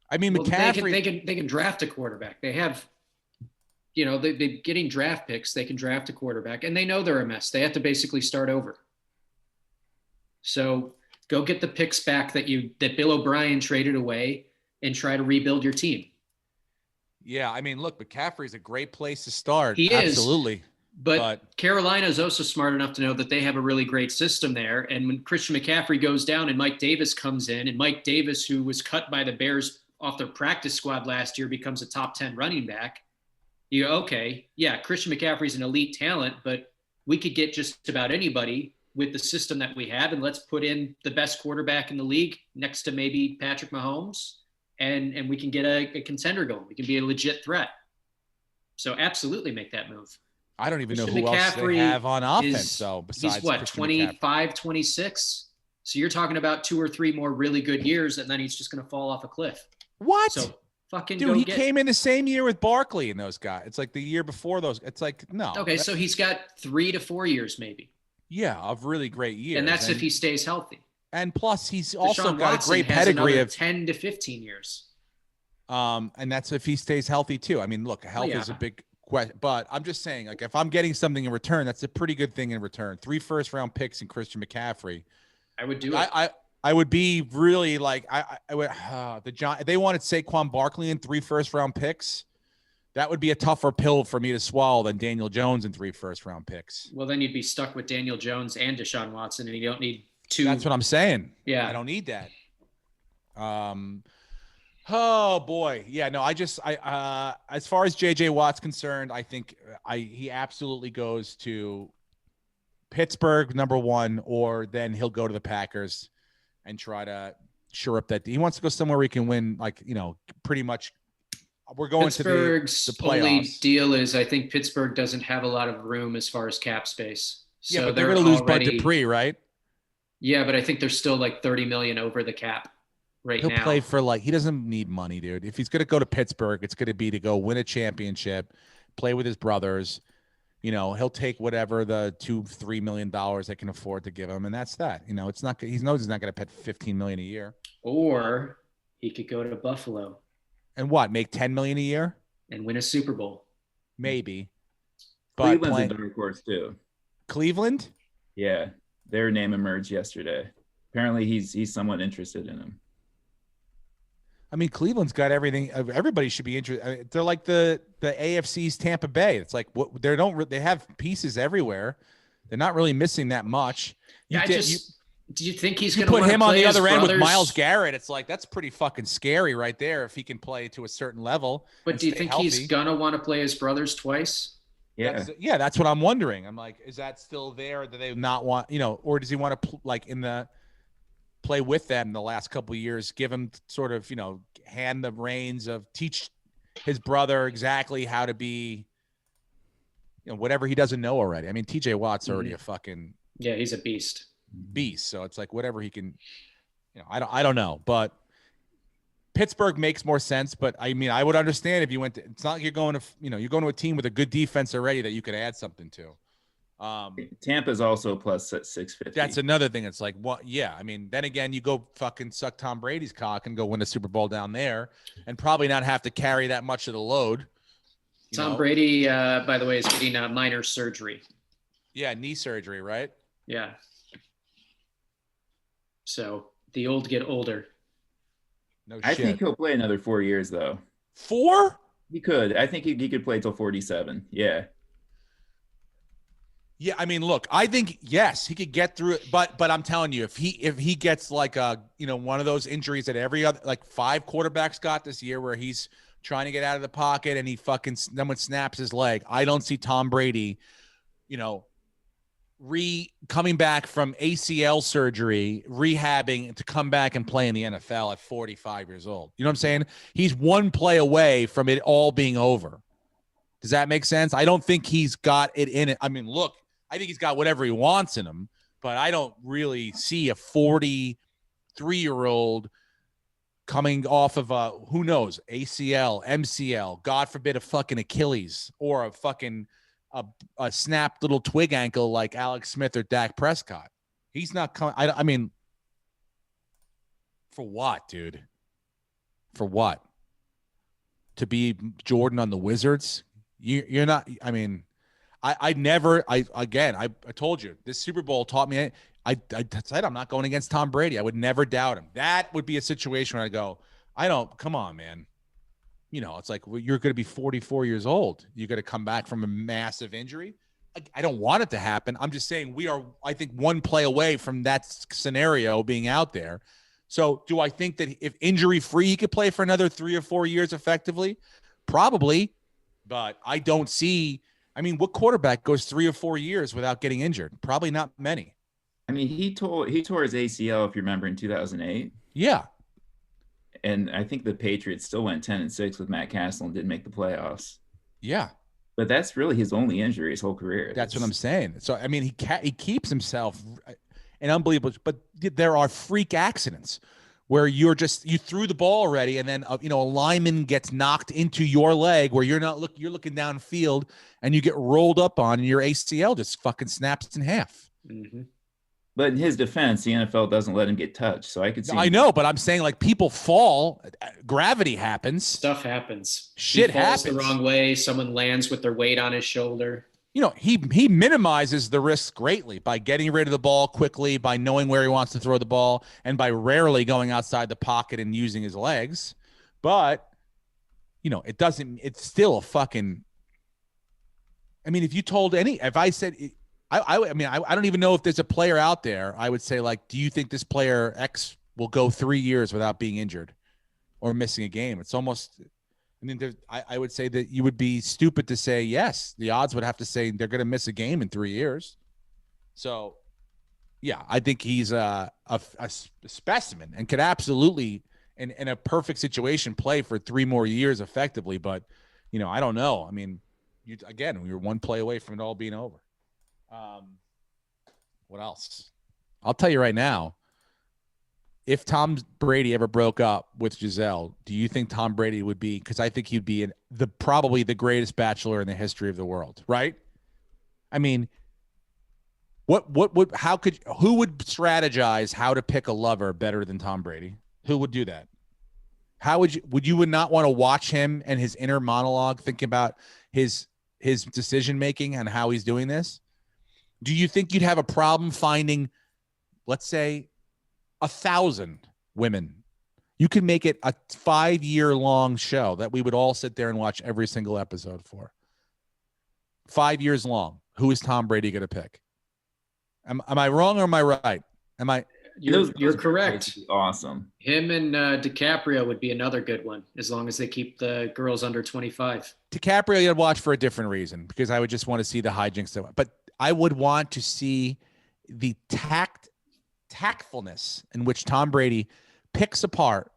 I mean, McCaffrey.
They can draft a quarterback. They have, they're getting draft picks. They can draft a quarterback, and they know they're a mess. They have to basically start over. So go get the picks back that Bill O'Brien traded away, and try to rebuild your team.
Yeah, I mean, look, McCaffrey's a great place to start.
He is.
Absolutely.
But Carolina is also smart enough to know that they have a really great system there. And when Christian McCaffrey goes down and Mike Davis comes in, and Mike Davis, who was cut by the Bears off their practice squad last year, becomes a top 10 running back, you go, okay, yeah, Christian McCaffrey's an elite talent, but we could get just about anybody with the system that we have, and let's put in the best quarterback in the league next to maybe Patrick Mahomes, and we can get a contender going. We can be a legit threat. So absolutely make that move.
I don't even know who else they have on offense, though, besides
he's what, 25, 26? So you're talking about 2 or 3 more really good years, and then he's just going to fall off a cliff.
What?
So fucking
dude, he came in the same year with Barkley and those guys. It's like the year before those. It's like, no.
Okay, so he's got 3 to 4 years maybe.
Yeah, of really great years.
And that's if he stays healthy.
And plus, he's also
Deshaun
got
Watson
a great
has
pedigree of
10 to 15 years.
And that's if he stays healthy too. I mean, look, health is a big question, but I'm just saying, like, if I'm getting something in return, that's a pretty good thing in return. 3 first-round picks and Christian McCaffrey.
I would do it.
I would be really like, I would. They wanted Saquon Barkley in 3 first-round picks. That would be a tougher pill for me to swallow than Daniel Jones in 3 first-round picks.
Well, then you'd be stuck with Daniel Jones and Deshaun Watson, and you don't need 2.
That's what I'm saying.
Yeah,
I don't need that. Oh boy. Yeah, no, as far as JJ Watt's concerned, I think he absolutely goes to Pittsburgh, number 1, or then he'll go to the Packers and try to shore up that. He wants to go somewhere where he can win, like, pretty much. We're going
Pittsburgh's
to the playoffs.
Only deal is I think Pittsburgh doesn't have a lot of room as far as cap space. So
yeah, but they're going to lose Bud Dupree, right?
Yeah, but I think they're still like $30 million over the cap right now.
He'll play for he doesn't need money, dude. If he's going to go to Pittsburgh, it's going to be to go win a championship, play with his brothers. He'll take whatever the $2-3 million they can afford to give him, and that's that. It's not. He knows he's not going to pay $15 million a year.
Or he could go to Buffalo.
And what? Make $10 million a year
and win a Super Bowl?
Maybe.
But Cleveland's a dark horse too.
Cleveland?
Yeah, their name emerged yesterday. Apparently, he's somewhat interested in him.
I mean, Cleveland's got everything. Everybody should be interested. I mean, they're like the AFC's Tampa Bay. It's like they have pieces everywhere. They're not really missing that much.
Do you think he's going to
put him on the other end with
brothers?
Myles Garrett? It's like, that's pretty fucking scary right there if he can play to a certain level.
But do you think he's going to want to play his brothers twice?
Yeah.
That's what I'm wondering. I'm like, is that still there? Do they not want, or does he want to play with them the last couple of years, give him sort of, hand the reins of teach his brother exactly how to be, whatever he doesn't know already. I mean, TJ Watt's already a fucking.
Yeah, he's a beast.
So it's like whatever he can, I don't know, but Pittsburgh makes more sense. But I mean, I would understand if you went to, it's not like you're going to, you're going to a team with a good defense already that you could add something to.
Tampa's also plus at 650.
That's another thing. It's like, what? Yeah. I mean, then again, you go fucking suck Tom Brady's cock and go win a Super Bowl down there and probably not have to carry that much of the load.
Tom Brady, by the way, is getting minor surgery.
Yeah. Knee surgery, right?
Yeah. So the old get older.
No
I
shit.
think he'll play another 4 years though.
4?
He could. I think he could play till 47. Yeah.
Yeah, I mean, look, I think yes, he could get through it, but I'm telling you, if he gets like a one of those injuries that every other like 5 quarterbacks got this year, where he's trying to get out of the pocket and he fucking someone snaps his leg, I don't see Tom Brady, coming back from ACL surgery, rehabbing to come back and play in the NFL at 45 years old. You know what I'm saying? He's one play away from it all being over. Does that make sense? I don't think he's got it in it. I mean, look, I think he's got whatever he wants in him, but I don't really see a 43-year-old coming off of who knows, ACL, MCL, God forbid a fucking Achilles or a fucking a snapped little twig ankle like Alex Smith or Dak Prescott. He's not coming. I mean, for what, dude? For what? To be Jordan on the Wizards? You're not. I mean, I told you this Super Bowl taught me. I said I'm not going against Tom Brady. I would never doubt him. That would be a situation where I go, come on, man. It's like, well, you're going to be 44 years old. You're going to come back from a massive injury. I don't want it to happen. I'm just saying we are, I think, one play away from that scenario being out there. So do I think that if injury free, he could play for another 3 or 4 years effectively? Probably, but I don't see. I mean, what quarterback goes 3 or 4 years without getting injured? Probably not many.
I mean, he tore his ACL, if you remember, in 2008.
Yeah.
And I think the Patriots still went 10-6 with Matt Castle and didn't make the playoffs.
Yeah.
But that's really his only injury his whole career.
That's what I'm saying. So, I mean, he keeps himself an unbelievable, but there are freak accidents where you threw the ball already, and then a lineman gets knocked into your leg where you're looking downfield and you get rolled up on and your ACL just fucking snaps in half.
Mm-hmm.
But in his defense, the NFL doesn't let him get touched. So I could see.
I know, but I'm saying, like, people fall, gravity happens,
stuff happens,
shit
he falls
happens
the wrong way. Someone lands with their weight on his shoulder.
He minimizes the risk greatly by getting rid of the ball quickly, by knowing where he wants to throw the ball, and by rarely going outside the pocket and using his legs. But, it's still a fucking, I mean, if I said, I don't even know if there's a player out there, I would say, like, do you think this player X will go 3 years without being injured or missing a game? It's almost, I mean, I would say that you would be stupid to say yes. The odds would have to say they're going to miss a game in 3 years. So, yeah, I think he's a specimen and could absolutely, in a perfect situation, play for 3 more years effectively. But, I don't know. I mean, we were one play away from it all being over. What else? I'll tell you right now, if Tom Brady ever broke up with Giselle, do you think Tom Brady would be, because I think he'd be probably the greatest bachelor in the history of the world, right? I mean, who would strategize how to pick a lover better than Tom Brady? Who would do that? How would you not want to watch him and his inner monologue, thinking about his decision making and how he's doing this? Do you think you'd have a problem finding, let's say, 1,000 women? You could make it a 5-year-long show that we would all sit there and watch every single episode for. 5 years long. Who is Tom Brady going to pick? Am I wrong or am I right?
You're correct.
Awesome.
Him and DiCaprio would be another good one, as long as they keep the girls under 25.
DiCaprio I'd watch for a different reason, because I would just want to see the hijinks. But I would want to see the tactfulness in which Tom Brady picks apart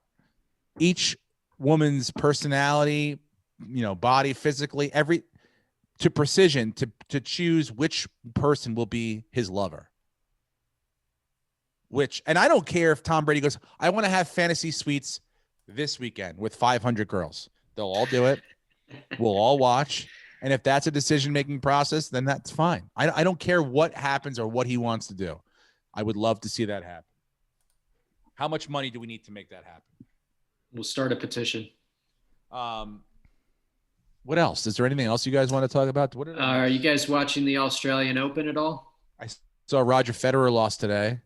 each woman's personality, body, physically, to precision to choose which person will be his lover. And I don't care if Tom Brady goes, I want to have fantasy suites this weekend with 500 girls. They'll all do it. We'll all watch. And if that's a decision-making process, then that's fine. I don't care what happens or what he wants to do. I would love to see that happen. How much money do we need to make that happen?
We'll start a petition.
What else? Is there anything else you guys want to talk about?
Are you guys watching the Australian Open at all?
I saw Roger Federer lost today.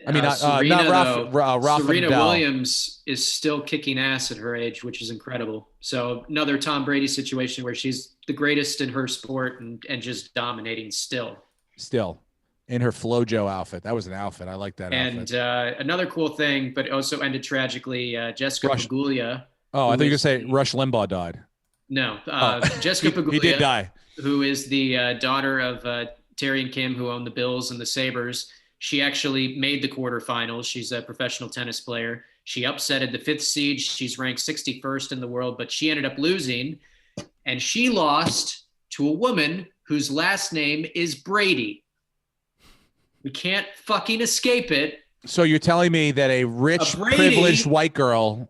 I mean,
Serena,
not Rafa
Serena
Nadal.
Williams is still kicking ass at her age, which is incredible. So another Tom Brady situation where she's the greatest in her sport and just dominating still.
Still in her FloJo outfit. That was an outfit. I like that
And
outfit.
another cool thing, but also ended tragically, Jessica Pegula.
Oh, I thought you were going to say Rush Limbaugh died.
No, Jessica Pegula.
He did die.
Who is the daughter of Terry and Kim, who own the Bills and the Sabres. She actually made the quarterfinals. She's a professional tennis player. She upsetted the 5th seed. She's ranked 61st in the world, but she ended up losing. And she lost to a woman whose last name is Brady. We can't fucking escape it.
So you're telling me that a rich, privileged white girl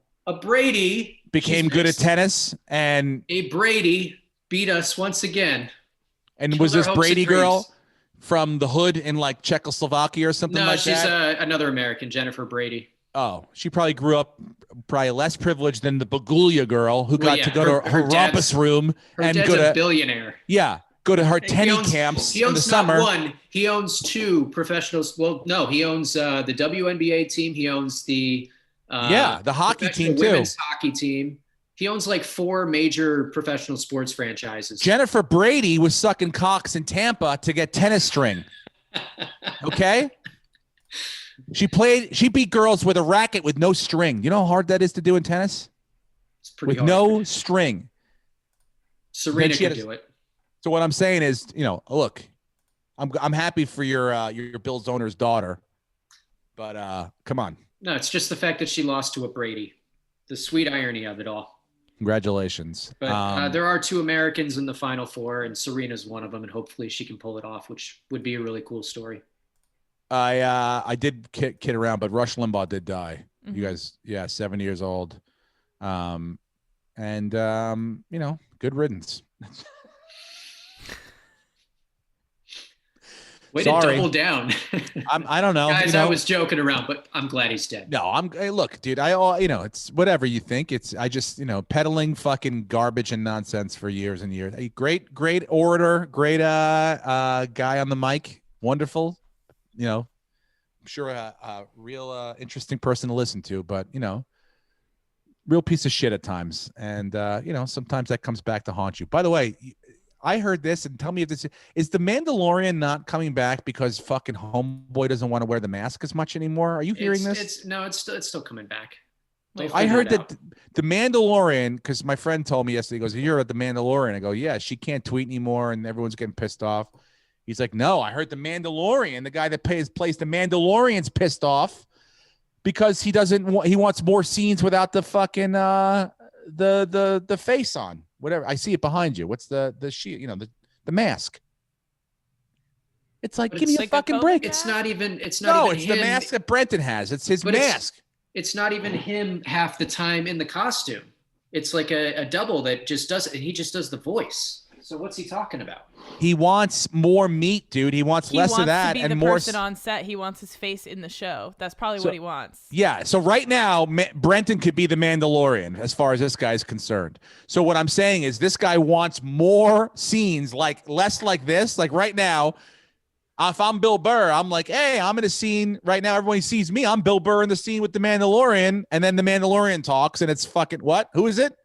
became good at tennis, and
a Brady beat us once again.
And was this Brady girl from the hood in like Czechoslovakia or something like that?
No, she's another American, Jennifer Brady.
Oh, she probably grew up less privileged than the Pegula girl who got to go to her rumpus room and go to
a billionaire.
Yeah, go to her tennis camps in the summer.
He owns 2 professionals. Well, no, he owns the WNBA team. He owns the
hockey team too.
Women's hockey team. He owns like 4 major professional sports franchises.
Jennifer Brady was sucking cocks in Tampa to get tennis string. Okay? She beat girls with a racket with no string. You know how hard that is to do in tennis?
It's pretty
hard. With no string.
Serena can do it.
So what I'm saying is, look, I'm happy for your Bills owner's daughter, but come on.
No, it's just the fact that she lost to a Brady. The sweet irony of it all.
Congratulations.
But there are 2 Americans in the Final Four, and Serena's one of them, and hopefully she can pull it off, which would be a really cool story.
I did kid around, but Rush Limbaugh did die. Mm-hmm. You guys, 70 years old. Good riddance.
Way to double down.
I don't know.
Guys, I was joking around, but I'm glad he's dead.
No, look, dude, it's whatever you think. I just, peddling fucking garbage and nonsense for years and years. A great orator, great guy on the mic. Wonderful. I'm sure a real interesting person to listen to, but, real piece of shit at times. And, sometimes that comes back to haunt you. By the way, I heard this, and tell me if this is the Mandalorian not coming back because fucking homeboy doesn't want to wear the mask as much anymore. Are you hearing this?
It's still coming back.
I heard that the Mandalorian, because my friend told me yesterday, he goes, "You're at the Mandalorian." I go, "Yeah, she can't tweet anymore, and everyone's getting pissed off." He's like, "No, I heard the Mandalorian, the guy that plays the Mandalorian's pissed off because he wants more scenes without the fucking the face on." Whatever. I see it behind you. What's the shield? The mask. It's like, give me a fucking break.
It's not even
it's
him.
The mask that Brenton has. It's his mask.
It's not even him half the time in the costume. It's like a double that just does it. He just does the voice. So what's he talking about?
He wants more meat, dude. He wants less of that and more.
Person on set. He wants his face in the show. That's probably what he wants.
Yeah. So right now, Brenton could be the Mandalorian as far as this guy's concerned. So what I'm saying is, this guy wants more scenes, like less like this. Like right now, if I'm Bill Burr, I'm like, hey, I'm in a scene right now. Everyone sees me. I'm Bill Burr in the scene with the Mandalorian, and then the Mandalorian talks, and it's fucking what? Who is it?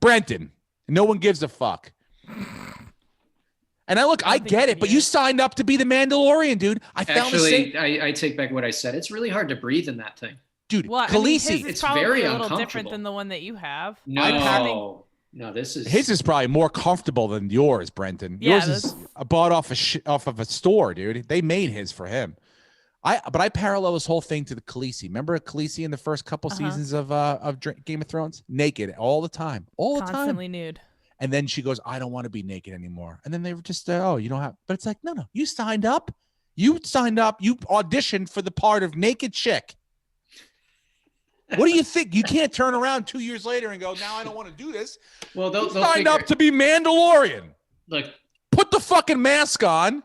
Brenton. No one gives a fuck. And I get it, but you signed up to be the Mandalorian, dude. I
take back what I said. It's really hard to breathe in that thing.
Dude,
Khaleesi.
It's very
a little
uncomfortable.
Different than the one that you have.
No,
his is probably more comfortable than yours, Brenton. Yours is bought off of a store, dude. They made his for him. But I parallel this whole thing to the Khaleesi. Remember Khaleesi in the first couple seasons of Game of Thrones? Naked all the time.
Constantly nude.
And then she goes, I don't want to be naked anymore. And then they were just, you don't have. But it's like, no. You signed up. You auditioned for the part of naked chick. What do you think? You can't turn around 2 years later and go, now I don't want to do this.
Well, they'll
signed up to be Mandalorian.
Look,
put the fucking mask on.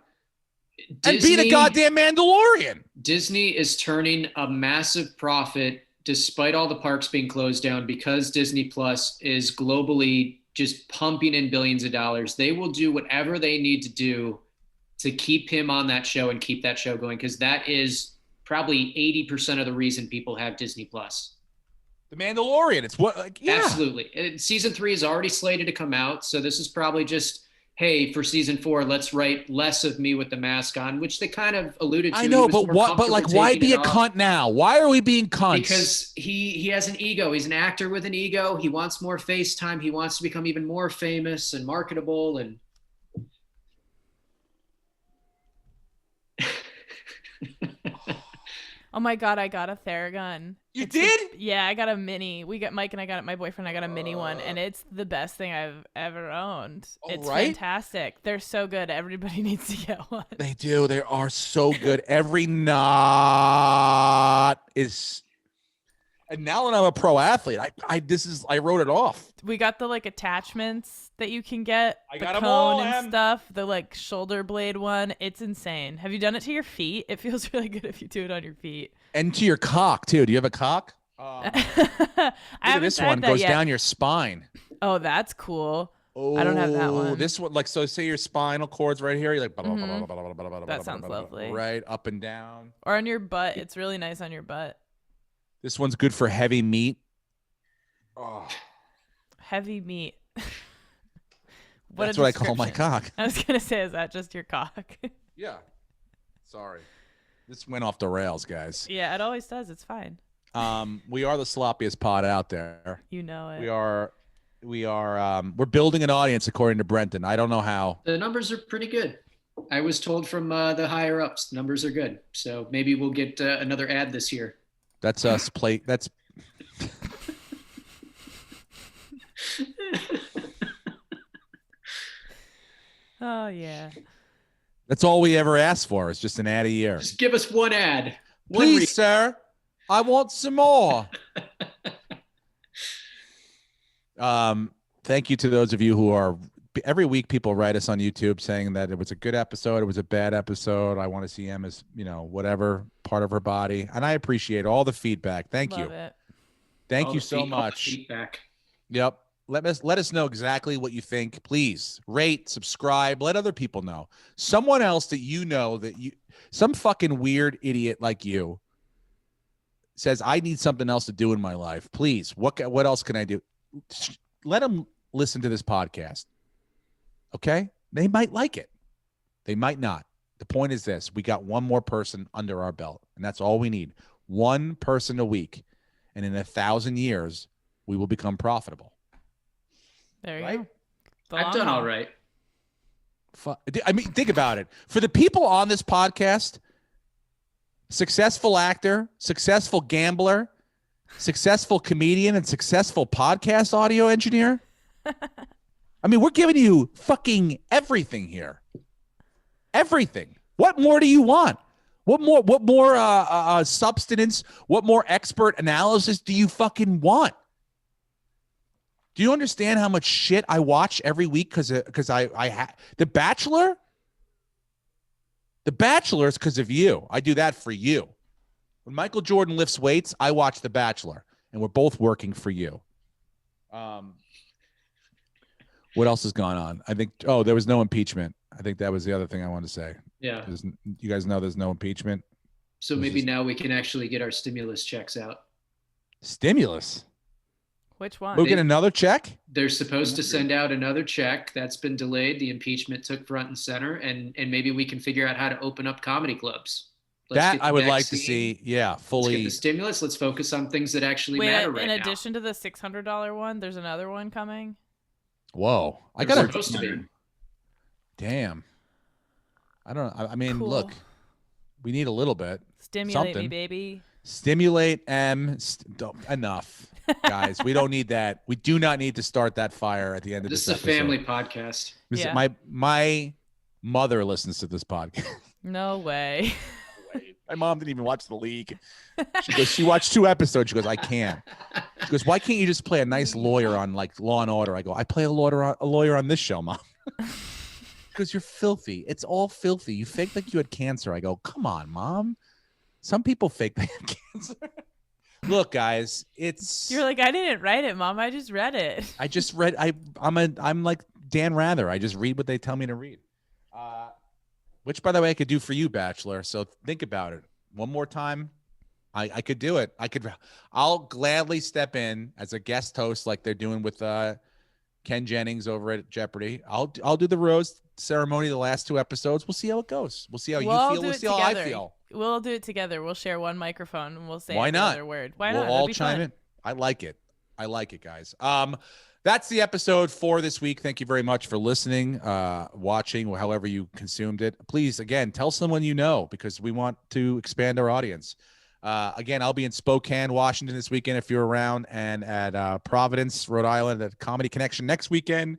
And be the goddamn Mandalorian.
Disney is turning a massive profit despite all the parks being closed down because Disney Plus is globally just pumping in billions of dollars. They will do whatever they need to do to keep him on that show and keep that show going, because that is probably 80% of the reason people have Disney Plus.
The Mandalorian. It's what, like, yeah.
Absolutely. Season 3 is already slated to come out, so this is probably just, hey, for season 4, let's write less of me with the mask on, which they kind of alluded to.
I know, but what? But like, why be a cunt now? Why are we being cunts?
Because he has an ego. He's an actor with an ego. He wants more face time. He wants to become even more famous and marketable. And
oh my God, I got a Theragun.
You did?
Yeah, I got a mini. Mike and I got it. My boyfriend, I got a mini one, and it's the best thing I've ever owned. It's fantastic. They're so good. Everybody needs to get one.
They do. They are so good. Every knot is. And now that I'm a pro athlete, I wrote it off.
We got the like attachments that you can get.
I
the
got them
cone
all
and stuff. The like shoulder blade one. It's insane. Have you done it to your feet? It feels really good if you do it on your feet.
And to your cock too. Do you have a cock?
I haven't
this
tried
one
that
goes
yet.
down your spine.
Oh, that's cool.
Oh,
I don't have that one.
This one, like, so say your spinal cord's right here. You're like,
That sounds lovely.
Right up and down.
Or on your butt. It's really nice on your butt.
This one's good for heavy meat. Oh.
Heavy meat.
That's what I call my cock.
I was going to say, is that just your cock?
Yeah. Sorry. This went off the rails, guys.
Yeah, it always does. It's fine.
We are the sloppiest pod out there.
You know it.
We're building an audience according to Brenton. I don't know how.
The numbers are pretty good. I was told from the higher ups, numbers are good. So maybe we'll get another ad this year.
That's us. That's.
Oh yeah.
That's all we ever asked for. Is just an ad a year.
Just give us one ad.
Please, sir. I want some more. Thank you to those of you who are every week. People write us on YouTube saying that it was a good episode, it was a bad episode. I want to see Emma's, whatever part of her body, and I appreciate all the feedback. Thank you. Thank you so much.
Feedback.
Yep. Let us know exactly what you think. Please rate, subscribe, let other people know. Someone else that some fucking weird idiot like you says, I need something else to do in my life. Please, what else can I do? Let them listen to this podcast. Okay? They might like it. They might not. The point is this. We got one more person under our belt, and that's all we need. One person a week. And in 1,000 years, we will become profitable.
There you go.
I've done all right.
I mean, think about it. For the people on this podcast, successful actor, successful gambler, successful comedian, and successful podcast audio engineer. I mean, we're giving you fucking everything here. Everything. What more do you want? What more substance? What more expert analysis do you fucking want? Do you understand how much shit I watch every week? Because The Bachelor? The Bachelor is because of you. I do that for you. When Michael Jordan lifts weights, I watch The Bachelor, and we're both working for you. What else has gone on? I think, there was no impeachment. I think that was the other thing I wanted to say.
Yeah.
You guys know there's no impeachment.
So maybe now we can actually get our stimulus checks out.
Stimulus?
Which one?
We'll get another check?
They're supposed to send out another check. That's been delayed. The impeachment took front and center, and maybe we can figure out how to open up comedy clubs.
That I would like to see. Yeah, fully.
Let's get the stimulus. Let's focus on things that actually matter right now.
In addition to the $600 one, there's another one coming.
Whoa. I
They're
got
supposed to be.
Damn. I don't know. I mean,
Cool.
Look, we need a little bit.
Stimulate
something.
me, baby.
Stimulate enough, guys. We don't need that. We do not need to start that fire at the end of this episode.
This is a family podcast.
Yeah.
My mother listens to this podcast.
No way.
My mom didn't even watch the league. She watched 2 episodes. She goes, I can't. She goes, why can't you just play a nice lawyer on like Law and Order? I go, I play a lawyer on this show, Mom. Because you're filthy. It's all filthy. You faked like you had cancer. I go, come on, Mom. Some people fake they have cancer. Look, guys,
You're like, I didn't write it, Mom. I just read it.
I just read. I'm like Dan Rather. I just read what they tell me to read. which, by the way, I could do for you, Bachelor. So think about it. One more time. I could do it. I'll gladly step in as a guest host like they're doing with Ken Jennings over at Jeopardy. I'll do the rose ceremony the last 2 episodes. We'll see how it goes. We'll see how you feel. We'll see how I feel.
We'll do it together. We'll share one microphone and we'll say
Why not?
Other word. Why
we'll
not?
all chime in. I like it. I like it, guys. That's the episode for this week. Thank you very much for listening, watching, however you consumed it. Please, again, tell someone you know because we want to expand our audience. Again, I'll be in Spokane, Washington this weekend if you're around, and at Providence, Rhode Island at Comedy Connection next weekend.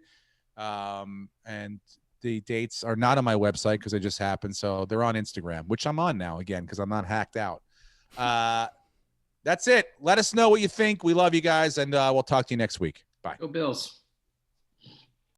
And the dates are not on my website because they just happened. So they're on Instagram, which I'm on now again because I'm not hacked out. That's it. Let us know what you think. We love you guys, and we'll talk to you next week. Bye.
Go Bills.